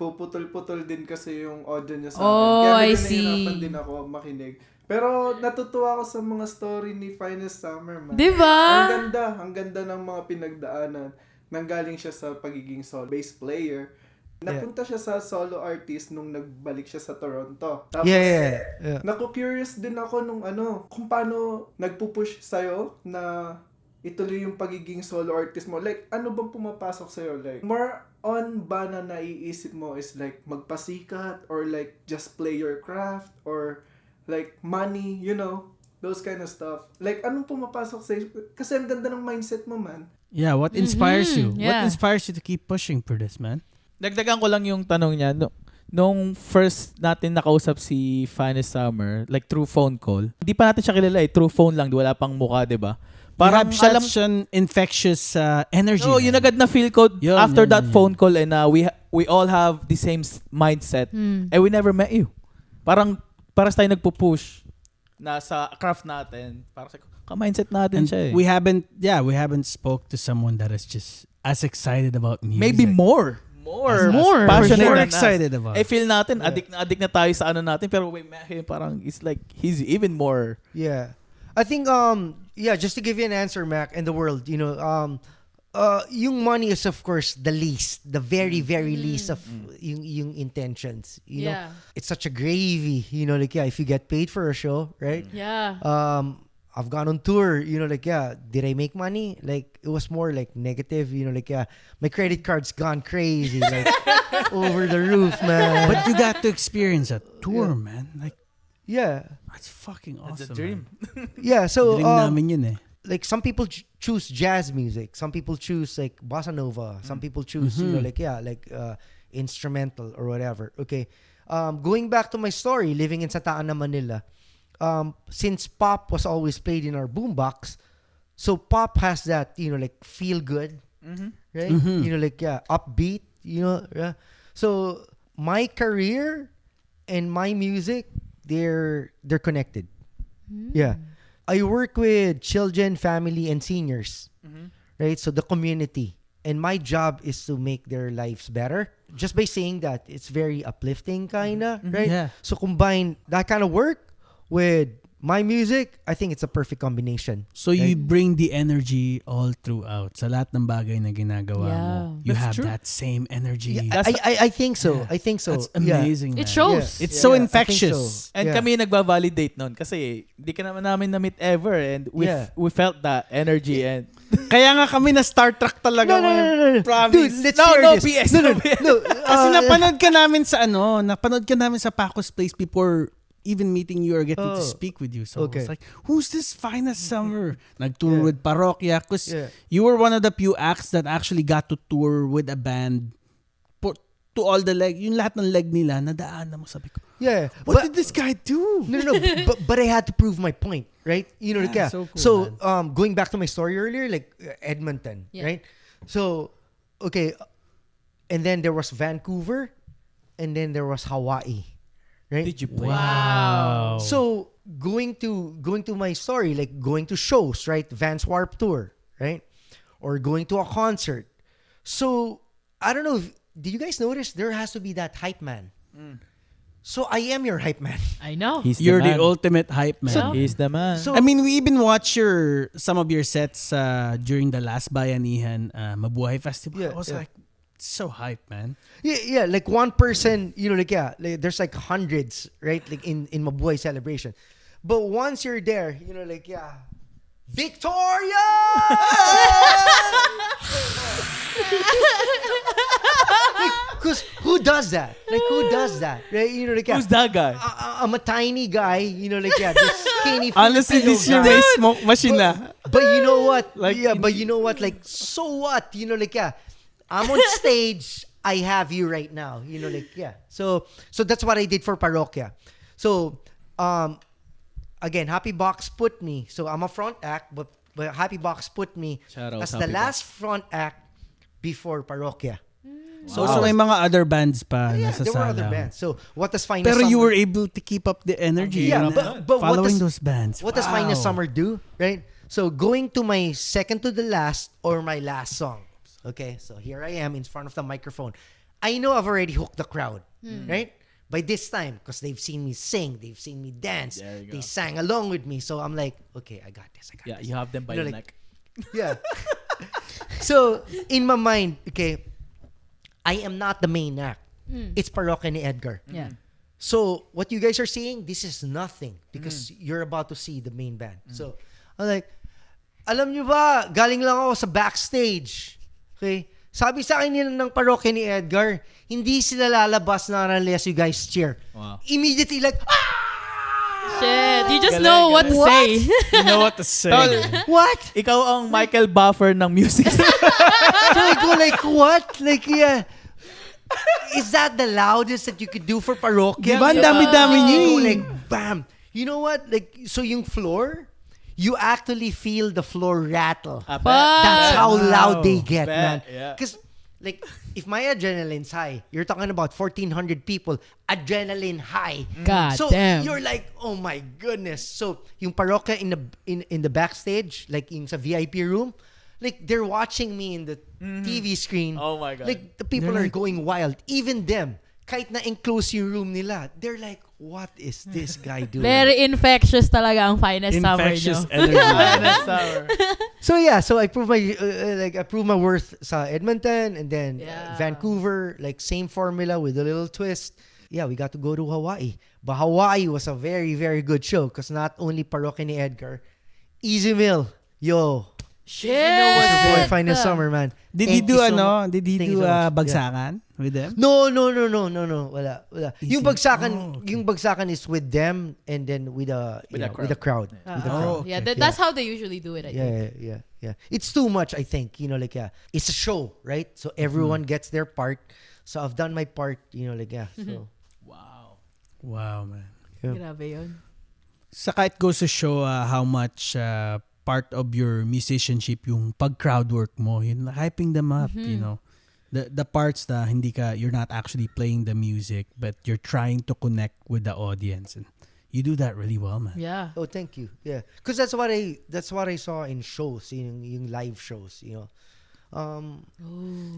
nagpuputol-putol din kasi yung audio niya sa Oh, akin. Kaya I medyo see. nahihirapan din ako makinig. Pero natutuwa ako sa mga story ni Finest Summer, man. Diba? Ang ganda ng mga pinagdaanan. Nanggaling siya sa pagiging solo bass player. Napunta siya sa solo artist nung nagbalik siya sa Toronto. Tapos, Yeah. naku-curious din ako nung kung paano nagpupush sa'yo na ituloy yung pagiging solo artist mo. Like, ano bang pumapasok sa'yo? Like, more on ba na naiisip mo is like magpasikat or like just play your craft or like money, you know, those kind of stuff. Like, anong pumapasok sa'yo? Kasi ang ganda ng mindset mo, man. Yeah, what inspires you? What yeah. inspires you to keep pushing for this, man? Dagdagan ko lang yung tanong niya. Nung first natin nakausap si Finest Summer, like through phone call, hindi pa natin siya kilala through phone lang, wala pang mukha, di ba? Parang Parang you have alam, such an infectious energy. oh, yun man. agad na feel ko Yun, after yun, that yun. phone call and we all have the same mindset. And we never met you. Parang tayo nagpo-push na sa craft natin. Parang sa ka-mindset natin And siya we haven't spoke to someone that is just as excited about music. Maybe more More. passionate More than us. excited about I feel natin, addict na tayo sa ano natin, pero we met him, parang it's like, he's even more. Yeah. I think just to give you an answer, Mac, in the world, you know, yung money is of course the least, the very least of yung intentions, you know. Yeah. It's such a gravy, you know, like if you get paid for a show, right? Yeah. I've gone on tour, you know, like did I make money? Like it was more like negative, you know, like my credit card's gone crazy, like over the roof, man. But you got to experience a tour, man. Like, yeah. that's fucking awesome. It's a dream. Man. Yeah, so Dream namin yun eh. like some people choose jazz music, some people choose like bossa nova, some people choose you know like instrumental or whatever. Okay, going back to my story, living in Santa Ana, Manila, since pop was always played in our boombox, so pop has that, you know, like feel good, right? You know, like upbeat, you know. So my career and my music, they're connected. Yeah. I work with children, family, and seniors, right? So the community. And my job is to make their lives better. Just by saying that, it's very uplifting, kinda, right? Yeah. So combine that kind of work with my music, I think it's a perfect combination. So you bring the energy all throughout. Sa lahat ng bagay na ginagawa mo, you That's have true. that same energy. Yeah, I think so. Yeah. I think so. That's amazing, man. It shows. It's Yeah, so I think infectious. so. And Yeah. kami nagba-validate nun kasi hindi ka naman namin na-meet ever and we felt that energy and Kaya nga kami na Star Trek talaga. No. Promise. Dude, let's No, share no, this. BS, No, no, BS. no. Kasi napanood ka namin sa Paco's Place before even meeting you or getting to speak with you. So Okay. it's like, who's this Finest Summer? Nag-tour with Parokya. Because Yeah. you were one of the few acts that actually got to tour with a band to all the leg. Yung lahat ng leg nila, nadaanan mo. Sabi ko, Yeah. what did this guy do? No. but I had to prove my point, right? You know, Yeah, like, so cool, so going back to my story earlier, like Edmonton, Yeah. right? So, okay, and then there was Vancouver, and then there was Hawaii, right? did you play? Wow. So going to my story, like going to shows, right? Vans Warped Tour, right? Or going to a concert. So I don't know. Did you guys notice there has to be that hype man? So I am your hype man. I know. You're the ultimate hype man. So- He's the man. So I mean, we even watched some of your sets during the last Bayanihan Mabuhay Festival. Yeah, I was yeah. like, so hype, man. yeah, like one person, you know, like there's like hundreds, right? Like in Mabuhay celebration. But once you're there, you know, like Victoria! Because who does that? Like who does that? Right? You know, like Who's that guy? I'm a tiny guy, you know, like this skinny Honestly, Filipino this your guy. race smoke machine na. But you know what? Like, but you know what? Like, so what? You know, like, I'm on stage. I have you right now. You know, like, So that's what I did for Parokya. So, again, Happy Box put me. So I'm a front act, but Happy Box put me Shout out, as the Happy last front act before Parokya. So may mga other bands pa Yeah, nasa there were other salang. bands. So what does Finest Pero Summer? you were able to keep up the energy. Yeah, and, but what following does- those bands. What does Wow. Finest Summer do, right? So going to my second to the last or my last song. Okay, so here I am in front of the microphone. I know I've already hooked the crowd, right? By this time, because they've seen me sing, they've seen me dance, There you go. they sang along with me. So I'm like, okay, I got this. Yeah, you have them by You know, the like- neck. Yeah. So, in my mind, okay, I am not the main act. It's Parokya ni Edgar. Yeah. So, what you guys are seeing, this is nothing because you're about to see the main band. So, I'm like, alam nyo ba, galing lang ako sa backstage. Okay? Sabi sa akin yun ng Parokya ni Edgar, hindi sila lalabas na unless you guys cheer. Wow. Immediately like, Shit. You just Galing, know what to galing. say. You know what to say. what? Ikaw ang Michael Buffer ng music. So I go like, what? Like, yeah. Is that the loudest that you could do for Parokya? Diba, ang dami-dami You niyo go eh. like, bam. You know what? Like, so yung floor, you actually feel the floor rattle. I bet. That's how Wow. loud they get, Bet, man. yeah. Because, like, if my adrenaline's high, you're talking about 1,400 people, adrenaline high. God So damn. you're like, oh my goodness. So yung Parokya in the backstage, like in sa VIP room, like they're watching me in the TV screen. Oh my God. Like the people They're are like- going wild. Even them, kahit na enclose yung room nila, they're like, what is this guy doing? Very infectious talaga ang finest summer Infectious nyo. energy. So yeah, so I proved my worth sa Edmonton and then Yeah. Vancouver, like same formula with a little twist. Yeah, we got to go to Hawaii. But Hawaii was a very, very good show because not only Parokya ni Edgar, Easy Mill, yo, Shit. what's your boy finest summer, man. Did he Thank do you so much. Did he Thank do you so much. Yeah. bagsakan with them? No. Wala. Easy. Yung bagsakan, Oh, okay. yung bagsakan is with them and then with the with the crowd. With the crowd. Yeah, okay. that's how they usually do it, I think. Yeah. It's too much, I think. You know, like, yeah. It's a show, right? So everyone gets their part. So I've done my part, you know, like, yeah. So, Wow. Wow, man. yeah. Grabe yun. Saka it goes to show how much part of your musicianship yung pag-crowd work mo, yun, hyping them up, you know. The parts na you're not actually playing the music, but you're trying to connect with the audience. And you do that really well, man. Yeah. Oh, thank you. Yeah. Because that's what I saw in shows, yung live shows, you know.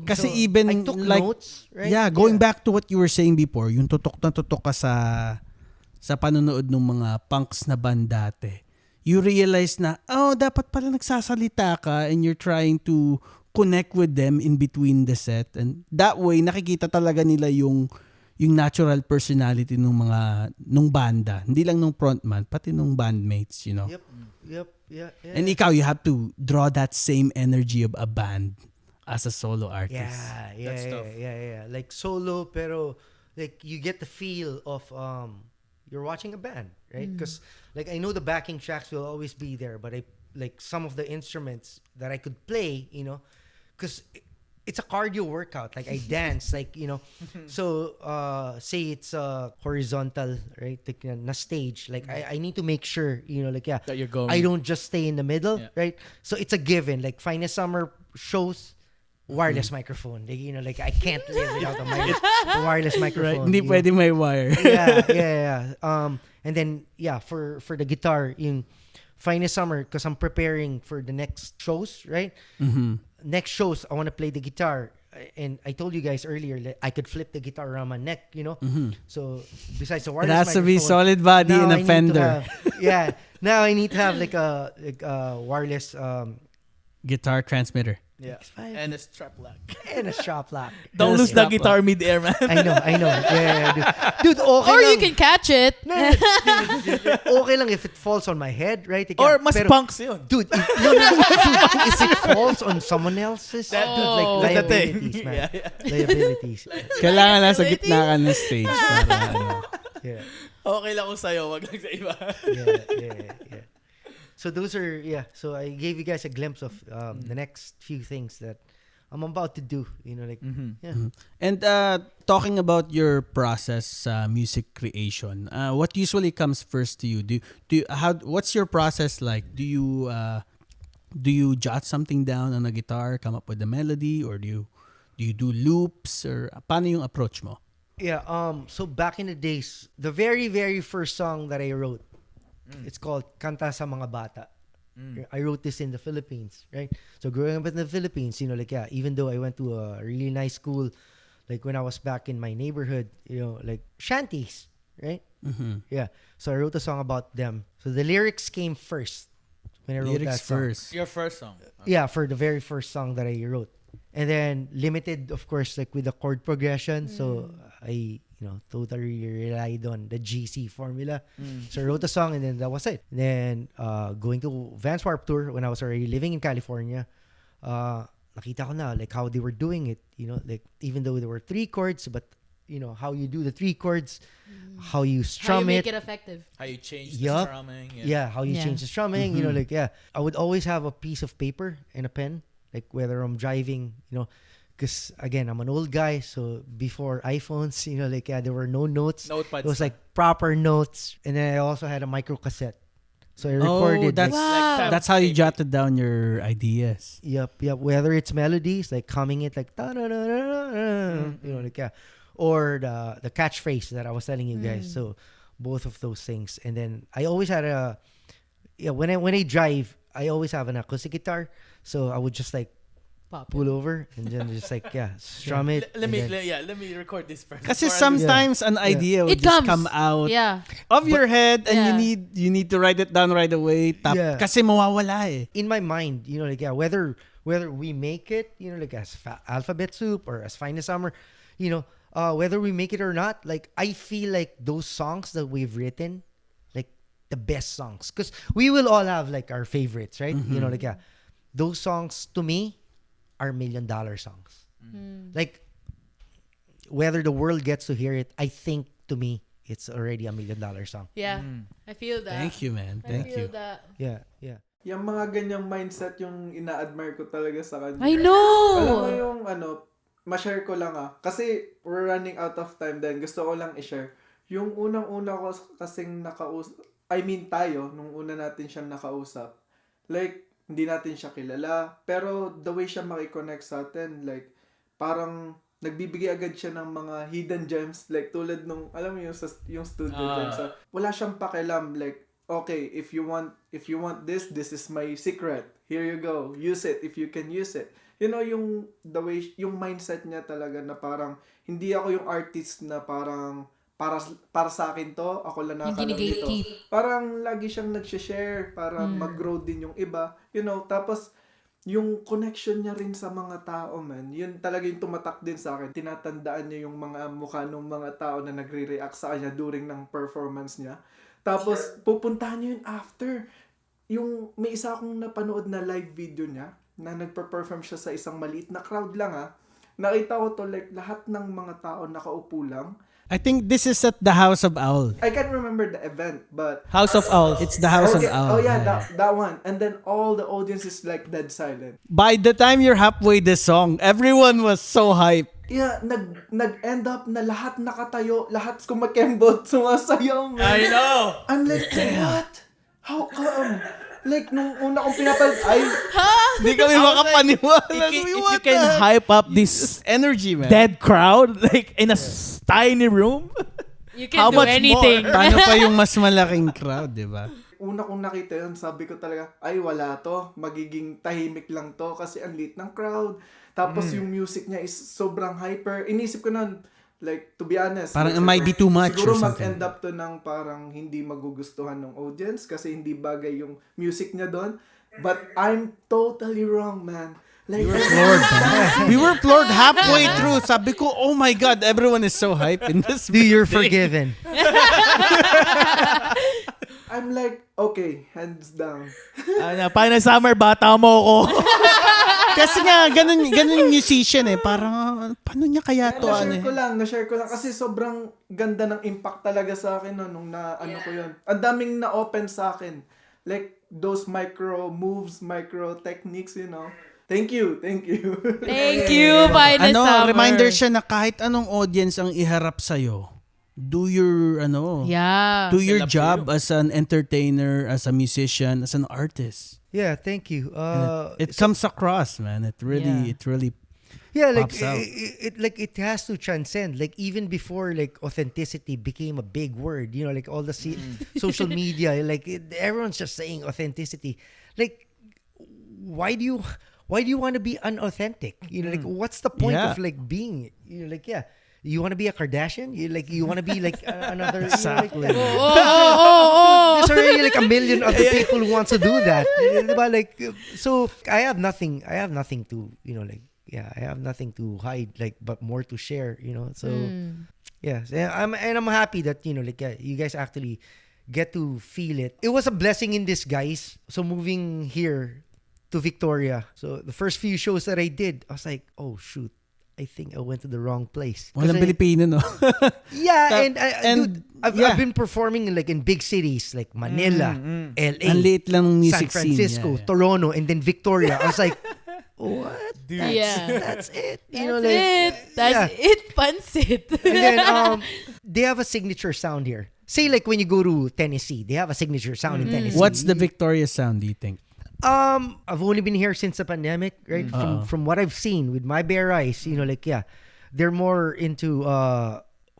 Kasi So, even I took like, notes, right? yeah, going back to what you were saying before, yung tutok na tutok ka sa panonood ng mga punks na band dati, you realize na, dapat pala nagsasalita ka and you're trying to connect with them in between the set. And that way, nakikita talaga nila yung natural personality nung banda. Hindi lang nung frontman, pati nung bandmates, you know. Yep. Yeah. And ikaw, you have to draw that same energy of a band as a solo artist. That's tough. Yeah. Like solo, pero like you get the feel of you're watching a band, right? Because like I know the backing tracks will always be there, but I like some of the instruments that I could play, you know, because it's a cardio workout. Like I dance, like, you know. So say it's horizontal, right? Like na stage. Like I need to make sure, you know, like yeah, That you're going. I don't just stay in the middle, Yeah. right? So it's a given. Like finest summer shows, wireless microphone. Like, you know, like I can't live without a wireless Right? microphone. Hindi you pwede may wire. know? Yeah. And then yeah, for the guitar, yung finest summer, because I'm preparing for the next shows, right? Next shows, I want to play the guitar. And I told you guys earlier that I could flip the guitar around my neck, you know? So besides the It wireless has to be microphone, solid body now and I a need to fender. have- now I need to have like a wireless Guitar transmitter. Yeah. X5. And a strap lock. and a strap lock. Don't And a lose the strap guitar mid-air, man. I know. Yeah, dude. Okay Or lang. you can catch it. Okay lang if it falls on my head, right? Or mas Pero, punks yun. dude, dude, if it falls on someone else's, dude, like Oh. That's the thing. liabilities, man. Yeah. Liabilities. Kailangan nasa gitna ka ng stage. Para, ano. Yeah. Okay lang kung sa'yo, wag lang sa iba. Yeah. So those are, so I gave you guys a glimpse of the next few things that I'm about to do, you know, like, yeah. And talking about your process, music creation, what usually comes first to you? What's your process like? Do you jot something down on a guitar, come up with a melody, or do you do loops, or paano yung approach mo? Yeah, so back in the days, the very, very first song that I wrote, it's called Kanta sa Mga Bata. I wrote this in the Philippines, right? So growing up in the Philippines, you know, like, yeah, even though I went to a really nice school, like when I was back in my neighborhood, like shanties, right? Yeah. So I wrote a song about them. So the lyrics came first when I wrote Lyrics that song. first. Your first song. Yeah, for the very first song that I wrote. And then limited, of course, like with the chord progression. So I, totally relied on the GC formula. So I wrote a song and then that was it. And then going to Vans Warped Tour when I was already living in California, nakita ko na like how they were doing it. Like even though there were 3 chords, but how you do the 3 chords, how you How you strum make it. it effective. How you change Yup. the strumming. Yeah, how you Yeah. change the strumming, I would always have a piece of paper and a pen, like whether I'm driving, because again, I'm an old guy, so before iPhones, there were no notes. Notepads. It was like proper notes, and then I also had a micro cassette, so I Oh, recorded. that's Wow. that's how you jotted down your ideas. Yep. Whether it's melodies, like humming it, like or the catchphrase that I was telling you guys. So both of those things, and then I always had when I drive, I always have an acoustic guitar, so I would just like Pop. pull over and then just like strum it. Let and me then- let me record this first. Kasi before I sometimes an idea would It just comes. come out Yeah. of your head and Yeah. you need to write it down right away. Yeah. Kasi mawawala eh. in my mind, whether we make it, as Alphabet Soup or as Fine as Summer, whether we make it or not, like I feel like those songs that we've written, like the best songs, because we will all have like our favorites, right? Those songs to me are $1 million songs. Like whether the world gets to hear it, I think to me it's already $1 million song. Yeah. I feel that. Thank you, man. I Thank feel you. that. Yeah. Yung mga ganyang mindset yung ina-admire ko talaga sa kanya. I Alam mo know. yung ma-share ko lang kasi we're running out of time din. Gusto ko lang i-share. Yung unang-una ko kasing tayo, nung una natin siyang nakausap, like, hindi natin siya kilala, pero the way siya makikonnect sa atin, like, parang nagbibigay agad siya ng mga hidden gems, like, tulad nung, alam mo yung studio gems. So, wala siyang pakialam, like, okay, if you want this is my secret. Here you go. Use it if you can use it. Yung the way, yung mindset niya talaga na parang hindi ako yung artist na parang para sa akin to, ako lang Hindi nakakalam dito. ni-gatekeep. Parang lagi siyang nag-share para mag-grow din yung iba. Tapos yung connection niya rin sa mga tao, man. Yun talaga yung tumatak din sa akin. Tinatandaan niya yung mga mukha ng mga tao na nagre-react sa kanya during ng performance niya. Tapos, pupuntahan niyo yun after. Yung, may isa akong napanood na live video niya na nagpa-perform siya sa isang maliit na crowd lang Nakita ko to, like, lahat ng mga tao nakaupo lang. I think this is at the House of Owl. I can't remember the event, but... House of Owls. It's the House of Owl. Oh yeah, that one. And then all the audience is like dead silent. By the time you're halfway the song, everyone was so hyped. Yeah, nag-end up na lahat nakatayo, lahat kumakembot, sumasayaw, man. I know. I'm like, what? How come? Like, nung una kong pinapal, Hindi kami makapaniwala. If you can hype up this energy, man. dead crowd like in a tiny room, You can How do much anything. Paano pa yung mas malaking crowd, di ba? una kong nakita yun, sabi ko talaga, ay wala to, magiging tahimik lang to kasi ang lit ng crowd. Tapos yung music niya is sobrang hyper. Inisip ko nun, like, to be honest, Parang it might be too much siguro or something. mag-end up to ng parang hindi magugustuhan ng audience kasi hindi bagay yung music niya doon. But I'm totally wrong, man. Like, Floored, man. We were floored halfway through. Sabi ko, oh my God, everyone is so hyped in this Do you're thing. forgiven. I'm like, okay, hands down. Final summer, bata mo ko. Kasi nga, ganun yung musician eh. Parang, paano niya kaya to? Na-share ko lang kasi sobrang ganda ng impact talaga sa akin no, nung ano ko yun. Ang daming na-open sa akin. Like, those micro moves, micro techniques, you know. Thank you. Thank you, Finest Summer. Reminder siya na kahit anong audience ang iharap sa'yo, do your, Yeah. do your job as an entertainer, as a musician, as an artist. Yeah, thank you. It comes across, man. It really Yeah, like pops out. it has to transcend. Like even before like authenticity became a big word, you know, like all the social media, like everyone's just saying authenticity. Like why do why do you want to be unauthentic? Like what's the point Yeah. of like being? Like you want to be a Kardashian? You want to be like another Exactly. There's already like a million other people who wants to do that. Diba? Like so I have nothing to I have nothing to hide but more to share, so yes, I'm happy that you guys actually get to feel it. It was a blessing in disguise. So moving here to Victoria, so the first few shows that I did, I was like, oh shoot, I think I went to the wrong place. Walang Pilipino, no? Yeah, and dude, I've been performing in big cities like Manila, LA, Ang late lang ng San music scene. Francisco, Yeah, yeah. Toronto, and then Victoria. I was like, what? Yeah. That's it. That's it. Pansit. And then they have a signature sound here. Say like when you go to Tennessee, they have a signature sound in Tennessee. What's the Victoria sound, do you think? I've only been here since the pandemic, right? From what I've seen with my bare eyes, they're more into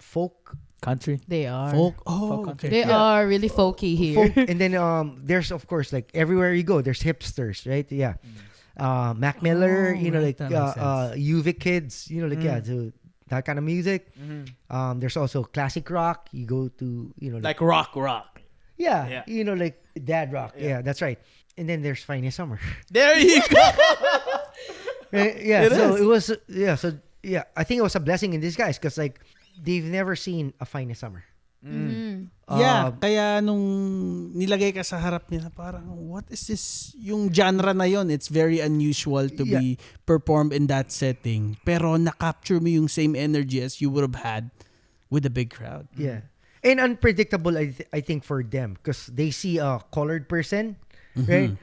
folk. Country. They are. Folk? Oh, country. okay. They are really folky here. Folk. And then there's of course like everywhere you go, there's hipsters, right? Yeah. Mac Miller, right, that makes sense. UVic kids, so that kind of music. There's also classic rock. You go to, Like rock. yeah, like dad rock. Yeah, that's right. And then there's Finest Summer. There you go. Right? Yeah, It so is. it was, I think it was a blessing in disguise because like they've never seen a Finest Summer. Yeah, kaya nung nilagay ka sa harap nila, parang, what is this? Yung genre na yon, it's very unusual to be performed in that setting. Pero na-capture mo yung same energy as you would have had with a big crowd. Yeah. And unpredictable, I think, for them because they see a colored person, right?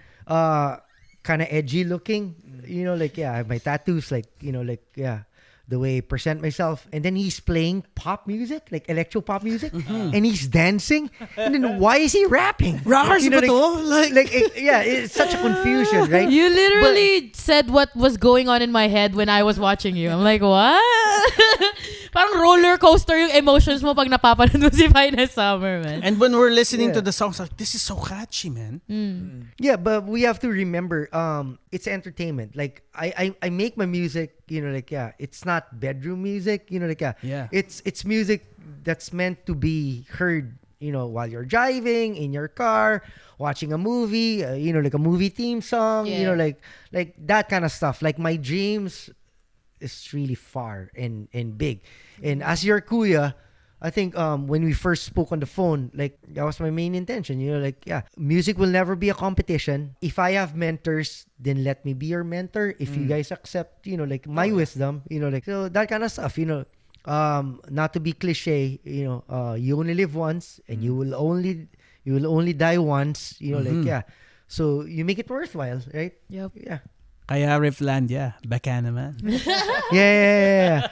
Kind of edgy looking, I have my tattoos, the way I present myself. And then he's playing pop music, like electro pop music, and he's dancing. And then why is he rapping? Rockers ba to? It's such a confusion, right? You literally said what was going on in my head when I was watching you. I'm like, what? Parang roller coaster yung emotions mo pag napapanood mo si Finest Summer, man. And when we're listening to the songs, like, this is so catchy, man. Yeah, but we have to remember, it's entertainment. Like I make my music, it's not bedroom music, Yeah. It's music that's meant to be heard, while you're driving, in your car, watching a movie, like a movie theme song, Yeah. like that kind of stuff. Like my dreams is really far and big. And as your kuya, I think when we first spoke on the phone, like that was my main intention. Music will never be a competition. If I have mentors, then let me be your mentor. If you guys accept, my wisdom, so that kind of stuff. Not to be cliche, you only live once, and you will only die once. So you make it worthwhile, right? Yep. Yeah. Kaya Rifflandia, baka naman. Yeah.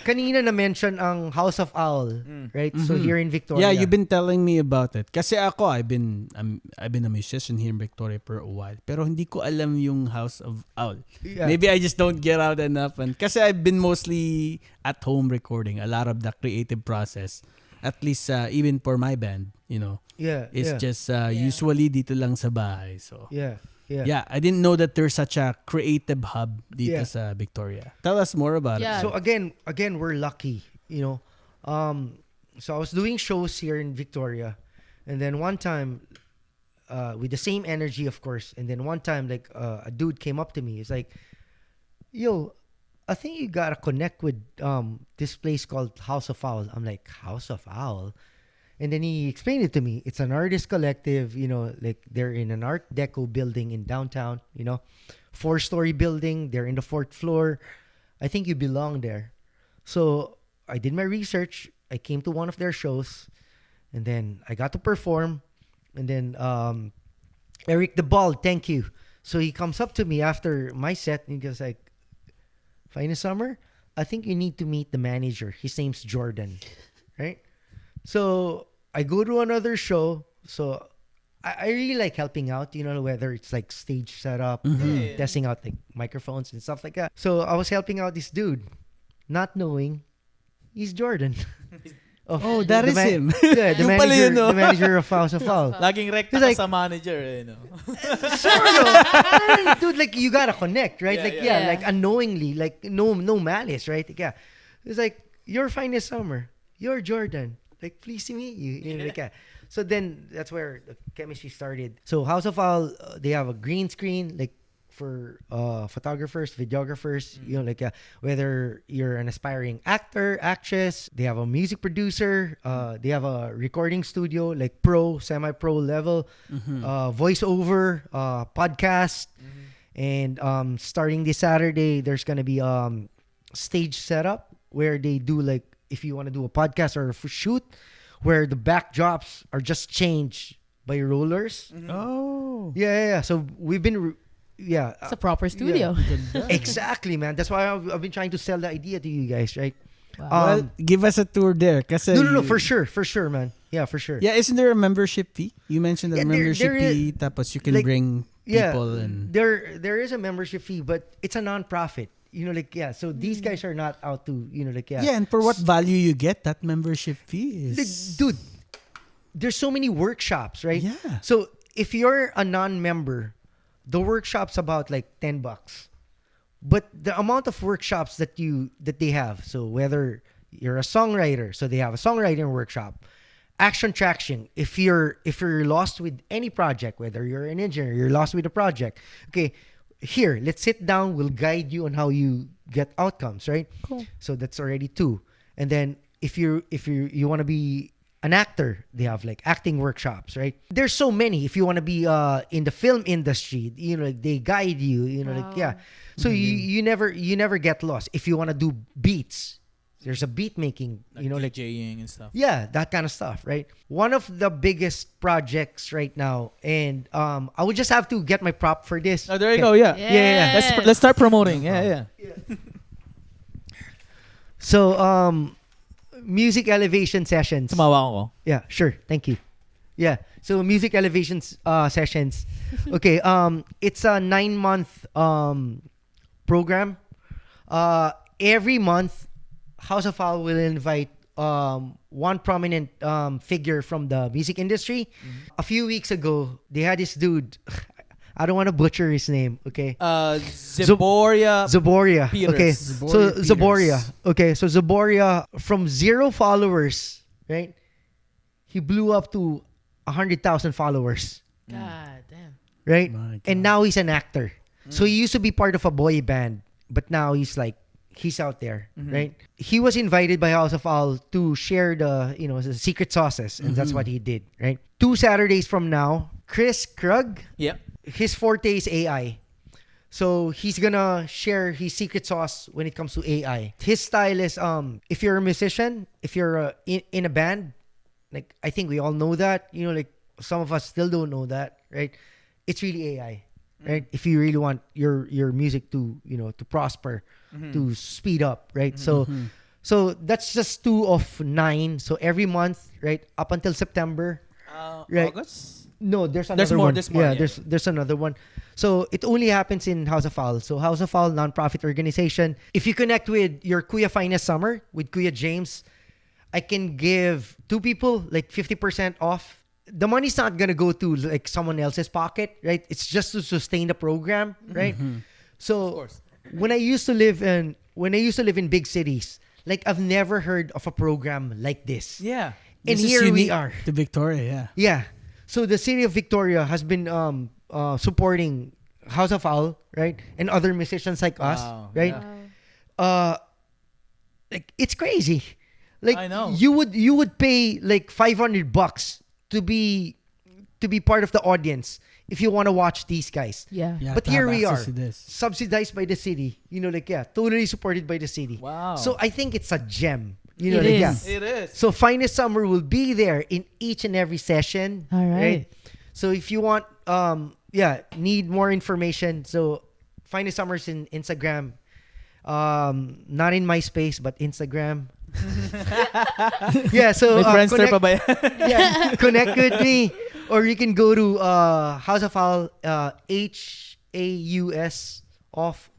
Kanina na-mention ang House of Owl, right? So here in Victoria. Yeah, you've been telling me about it. Kasi ako, I've been a musician here in Victoria for a while. Pero hindi ko alam yung House of Owl. Yeah. Maybe I just don't get out enough. Kasi I've been mostly at home recording a lot of the creative process. At least even for my band, Yeah. it's yeah. just usually dito lang sa bahay. So Yeah. Yeah. yeah, I didn't know that there's such a creative hub dito Yeah. sa Victoria. Tell us more about Yeah. it. So again, we're lucky, So I was doing shows here in Victoria, and then one time, with the same energy, of course, and then one time, like a dude came up to me. He's like, "Yo, I think you gotta connect with this place called House of Owl." I'm like, "House of Owl?" And then he explained it to me. It's an artist collective, like they're in an Art Deco building in downtown, 4-story building. They're in the 4th floor. I think you belong there. So I did my research. I came to one of their shows, and then I got to perform. And then Eric the Ball, thank you. So he comes up to me after my set and he goes like, "Finest Summer, I think you need to meet the manager. His name's Jordan." Right? So I go to another show. So I really like helping out, whether it's like stage setup, testing out like microphones and stuff like that. So I was helping out this dude, not knowing he's Jordan. Oh, that the is him. Yeah, the Yung pala manager, yun, no? the manager of House of Fall. Laging rekta It's like- ka sa manager, no? Dude, like you gotta connect, right? Yeah, like yeah. Yeah. like unknowingly, like no malice, right? Like, yeah, it's like your finest summer, you're Jordan. Like, pleased to meet you. You know, like, yeah. So then that's where the chemistry started. So House of All, they have a green screen, like for photographers, videographers. You know, like whether you're an aspiring actor, actress, they have a music producer. They have a recording studio, like pro, semi-pro level, voiceover, podcast. And starting this Saturday, there's gonna be stage setup where they do like if you want to do a podcast or a shoot, where the backdrops are just changed by rollers. Oh. Yeah. So we've been, It's a proper studio. exactly, man. That's why I've been trying to sell the idea to you guys, right? Wow. Well, give us a tour there. Kasi No, for sure, man. Yeah, for sure. Yeah, isn't there a membership fee? You mentioned the Yeah, membership there fee, tapos you can like, bring Yeah, people and there is a membership fee, but it's a non-profit. You know, like so these guys are not out to like yeah, and for what value you get that membership fee Like, is dude, there's so many workshops, right? Yeah. So if you're a non-member, the workshop's about like $10. But the amount of workshops that they have, so whether you're a songwriter, so they have a songwriting workshop, action traction. If you're lost with any project, whether you're an engineer, you're lost with a project. Okay, here, let's sit down. We'll guide you on how you get outcomes, right? Cool. So that's already 2. And then if you want to be an actor, they have like acting workshops, right? There's so many. If you want to be in the film industry, like they guide you, like yeah. So you never get lost. If you want to do beats, there's a beat making, like DJing and stuff. yeah, that kind of stuff, right? One of the biggest projects right now, and I would just have to get my prop for this. Oh, there you go. Yeah. Yeah. Let's start promoting. Yeah. So music elevation sessions. Tumawa ko. Yeah, sure. Thank you. Yeah. So music elevations sessions. Okay. It's a 9-month program. Every month, House of Owl will invite one prominent figure from the music industry. A few weeks ago, they had this dude. I don't want to butcher his name. Okay. Zaboria. Zaboria. Peters. Okay. Zaboria So Peters. Zaboria. Okay. So Zaboria, from 0 followers, right? He blew up to 100,000 followers, God damn. right? My God. And now he's an actor. So he used to be part of a boy band, but now he's out there, right? He was invited by House of Owl to share the secret sauces, and that's what he did, right? 2 Saturdays from now, Chris Krug, Yeah. his forte is AI. So he's gonna share his secret sauce when it comes to AI. His style is if you're a musician, if you're in a band, like I think we all know that, like some of us still don't know that, right? It's really AI, right? If you really want your music to to prosper, to speed up, right? So that's just 2 of 9. So every month, right, up until September. Right. August? No, there's another more, one. there's more, yeah, yeah. there's another one. So it only happens in House of Owl. So House of Owl, non-profit organization. If you connect with your Kuya Finest Summer, with Kuya James, I can give 2 people like 50% off. The money's not gonna go to like someone else's pocket, right? It's just to sustain the program, right? So course. when I used to live in big cities, like I've never heard of a program like this. Yeah. And This is here we unique are. to Victoria, yeah. Yeah. So the city of Victoria has been supporting House of Owl, right? And other musicians like us, Wow, right? yeah. Like it's crazy. Like I know. you would pay like $500 to be part of the audience if you want to watch these guys. Yeah. Yeah, But to here have we are, access to this. subsidized by the city. Totally supported by the city. Wow. So I think it's a gem. It like, is. It is. So Finest Summer will be there in each and every session. All right. So if you want, need more information, so Finest Summer's in Instagram. Not in MySpace, but Instagram. Yeah, so May Friendster connect, pa ba yan? yeah, connect with me. Or you can go to House of Owl, HAUS OF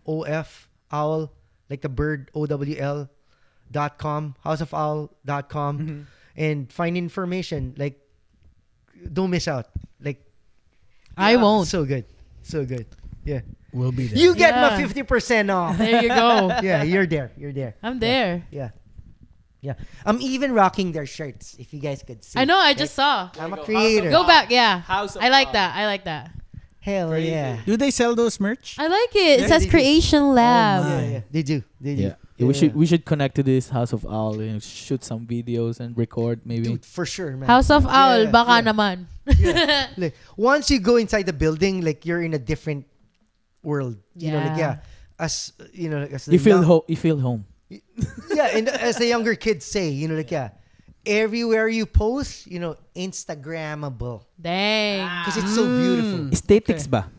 Owl, like the bird, OWL.com, houseofowl.com. and find information. Like, don't miss out. Like, I won't. So good. So good. Yeah. We'll be there. You get Yeah. my 50% off. There you go. Yeah, you're there. You're there. I'm there. Yeah. Yeah. I'm even rocking their shirts, if you guys could see. I know. I just saw. I'm a Go. creator. Go back. Yeah. House of I like Art. that. I like that. Hell Crazy. yeah. Do they sell those merch? I like it. It Yeah, says they do. Creation Lab. my. Yeah, yeah. They do. They do. Yeah. We should connect to this House of Owl, shoot some videos and record maybe. Dude, for sure, man. House of Owl. Yeah, Baka yeah. naman. Yeah. Like, once you go inside the building, like, you're in a different world. You know, like, Yeah. as you know, as the You feel young- you feel home. yeah, and as the younger kids say, you know, like, everywhere you post, you know, Instagrammable, Dang. because it's so beautiful. Aesthetics ba?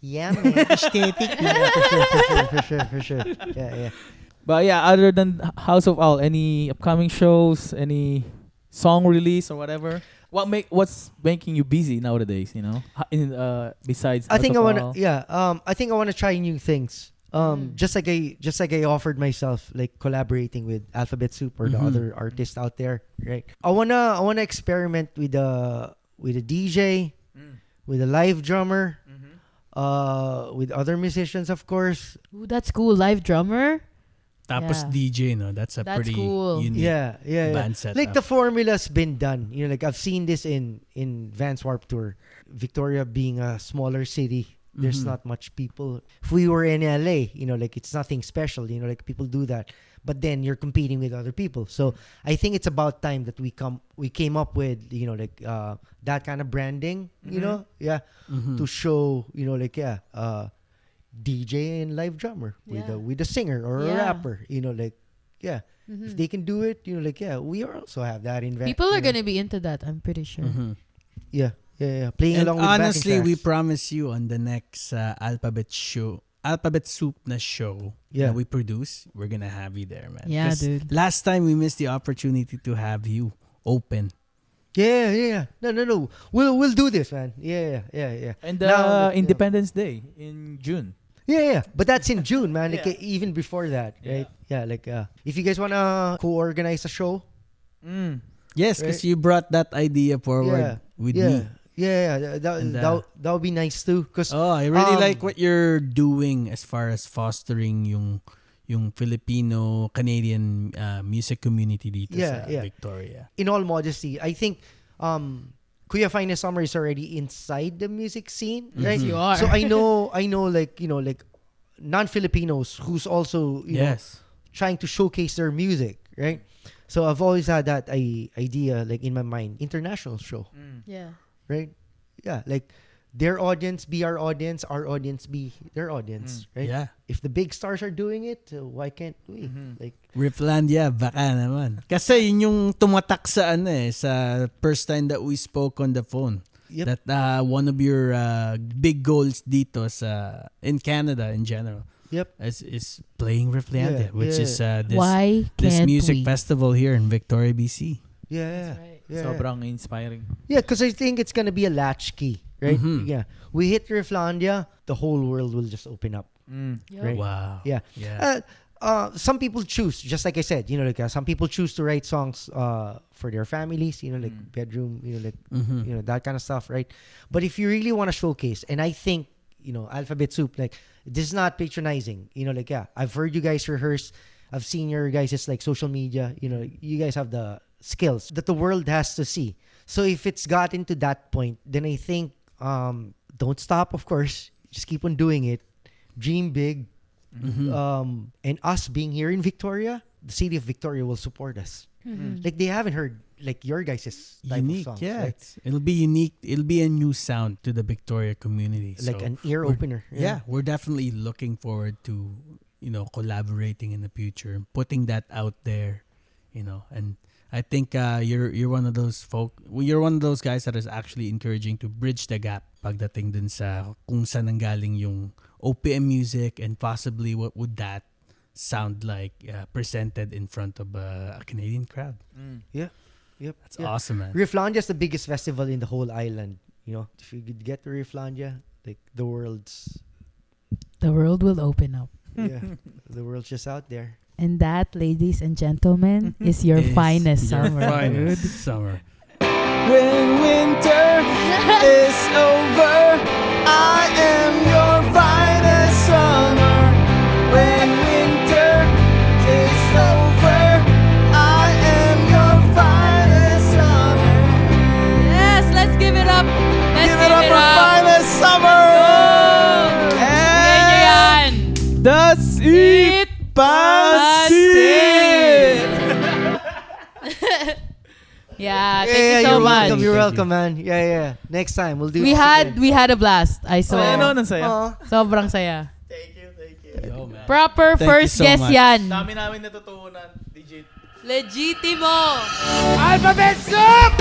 Yeah, man. Aesthetic. Yeah, for sure. Yeah. But yeah, other than House of Owl, any upcoming shows, any song release or whatever? What's making you busy nowadays? Besides I think I House of want Owl? to. Yeah. I think I want to try new things. Just like I offered myself, like, collaborating with Alphabet Soup or the other artists out there, right? I wanna experiment with a DJ, with a live drummer, with other musicians, of course. Ooh, that's cool. Live drummer. Tapos Yeah. DJ, no? That's a That's pretty cool. unique Yeah. band setup. Like, the formula's been done. You know, like, I've seen this in Vans Warped Tour. Victoria being a smaller city, there's not much people. If we were in LA, you know, like, it's nothing special. You know, like, people do that. But then you're competing with other people. So I think it's about time that we came up with, you know, like, that kind of branding. You know, to show, you know, like, DJ and live drummer Yeah. with a singer or a Yeah. rapper. You know, like, if they can do it, you know, like, we also have that in People are you know. gonna be into that. I'm pretty sure. Yeah. Playing And along with honestly, backing we tracks. promise you on the next Alphabet Soup na show Yeah. that we produce, we're gonna have you there, man. Yeah, 'Cause dude. Last time we missed the opportunity to have you open. Yeah. No. We'll do this, man. Yeah. And Now, Independence Day in June. Yeah. But that's in June, man. Like, Yeah. even before that, right? Yeah. Like, if you guys wanna co-organize a show, Yes, because Right. you brought that idea forward with me. Yeah. And, That would be nice too. Cause Oh, I really Um, like what you're doing as far as fostering yung Filipino Canadian music community dito Yeah, sa yeah. Victoria. in all modesty, I think Kuya Finest Summer is already inside the music scene, right? You are. So I know, like, you know, like, non-Filipinos who's also, you know, Yes. trying to showcase their music, right? So I've always had that idea, like, in my mind, international show, Yeah. right? Yeah, like, their audience be our audience be their audience, right? Yeah. If the big stars are doing it, why can't we? Like, Rifflandia, baka naman. Kasi yun yung tumatak sa sa first time that we spoke on the phone. Yep. That one of your big goals dito in Canada in general yep. is playing Rifflandia, Yeah, which yeah. is this Why this can't music we? festival here in Victoria, BC. Yeah. right. Yeah. Sobrang inspiring. Yeah, because I think it's gonna be a latchkey, right? Mhm. Yeah, we hit Rifflandia, the whole world will just open up. Yo. Right. Wow. Yeah. Yeah. Some people choose, just like I said, you know, like, some people choose to write songs for their families, you know, like, bedroom, you know, like, Mhm. you know, that kind of stuff, right? But if you really want to showcase, and I think, you know, Alphabet Soup, like, this is not patronizing, you know, like, I've heard you guys rehearse, I've seen your guys' like social media, you know, you guys have the skills that the world has to see. So if it's gotten to that point, then I think, don't stop, of course, just keep on doing it, dream big. And us being here in Victoria, the city of Victoria will support us. Like, they haven't heard, like, your guys' type Unique, of songs, yeah. right? It'll be unique. It'll be a new sound to the Victoria community. Like So an ear we're- opener. Yeah, we're definitely looking forward to, collaborating in the future and putting that out there, and I think you're one of those you're one of those guys that is actually encouraging to bridge the gap pagdating dun sa kung saan nanggaling yung OPM music and possibly what would that sound like presented in front of a Canadian crowd. Yep. That's awesome, man. Rifflandia is the biggest festival in the whole island. You know, if you could get to Rifflandia, like, the world will open up. Yeah, the world's just out there. And that, ladies and gentlemen, is your finest Your summer. finest dude. summer. When winter is over, I am your finest summer. When winter is over, I am your finest summer. Yes, let's give it up. Let's Give it up for finest summer. Bigay nyo yan. That's Eat Pansit! Yeah, thank you so you're much. welcome. You're Thank welcome, man. Yeah. Next time we'll do. We this had again. a blast. I So, swear. ano, nasaya. Sobrang saya. Yo, man. Proper Thank you first so guest much. yan. Dami namin natutunan, DJ. Legitimo. Alphabet Soup!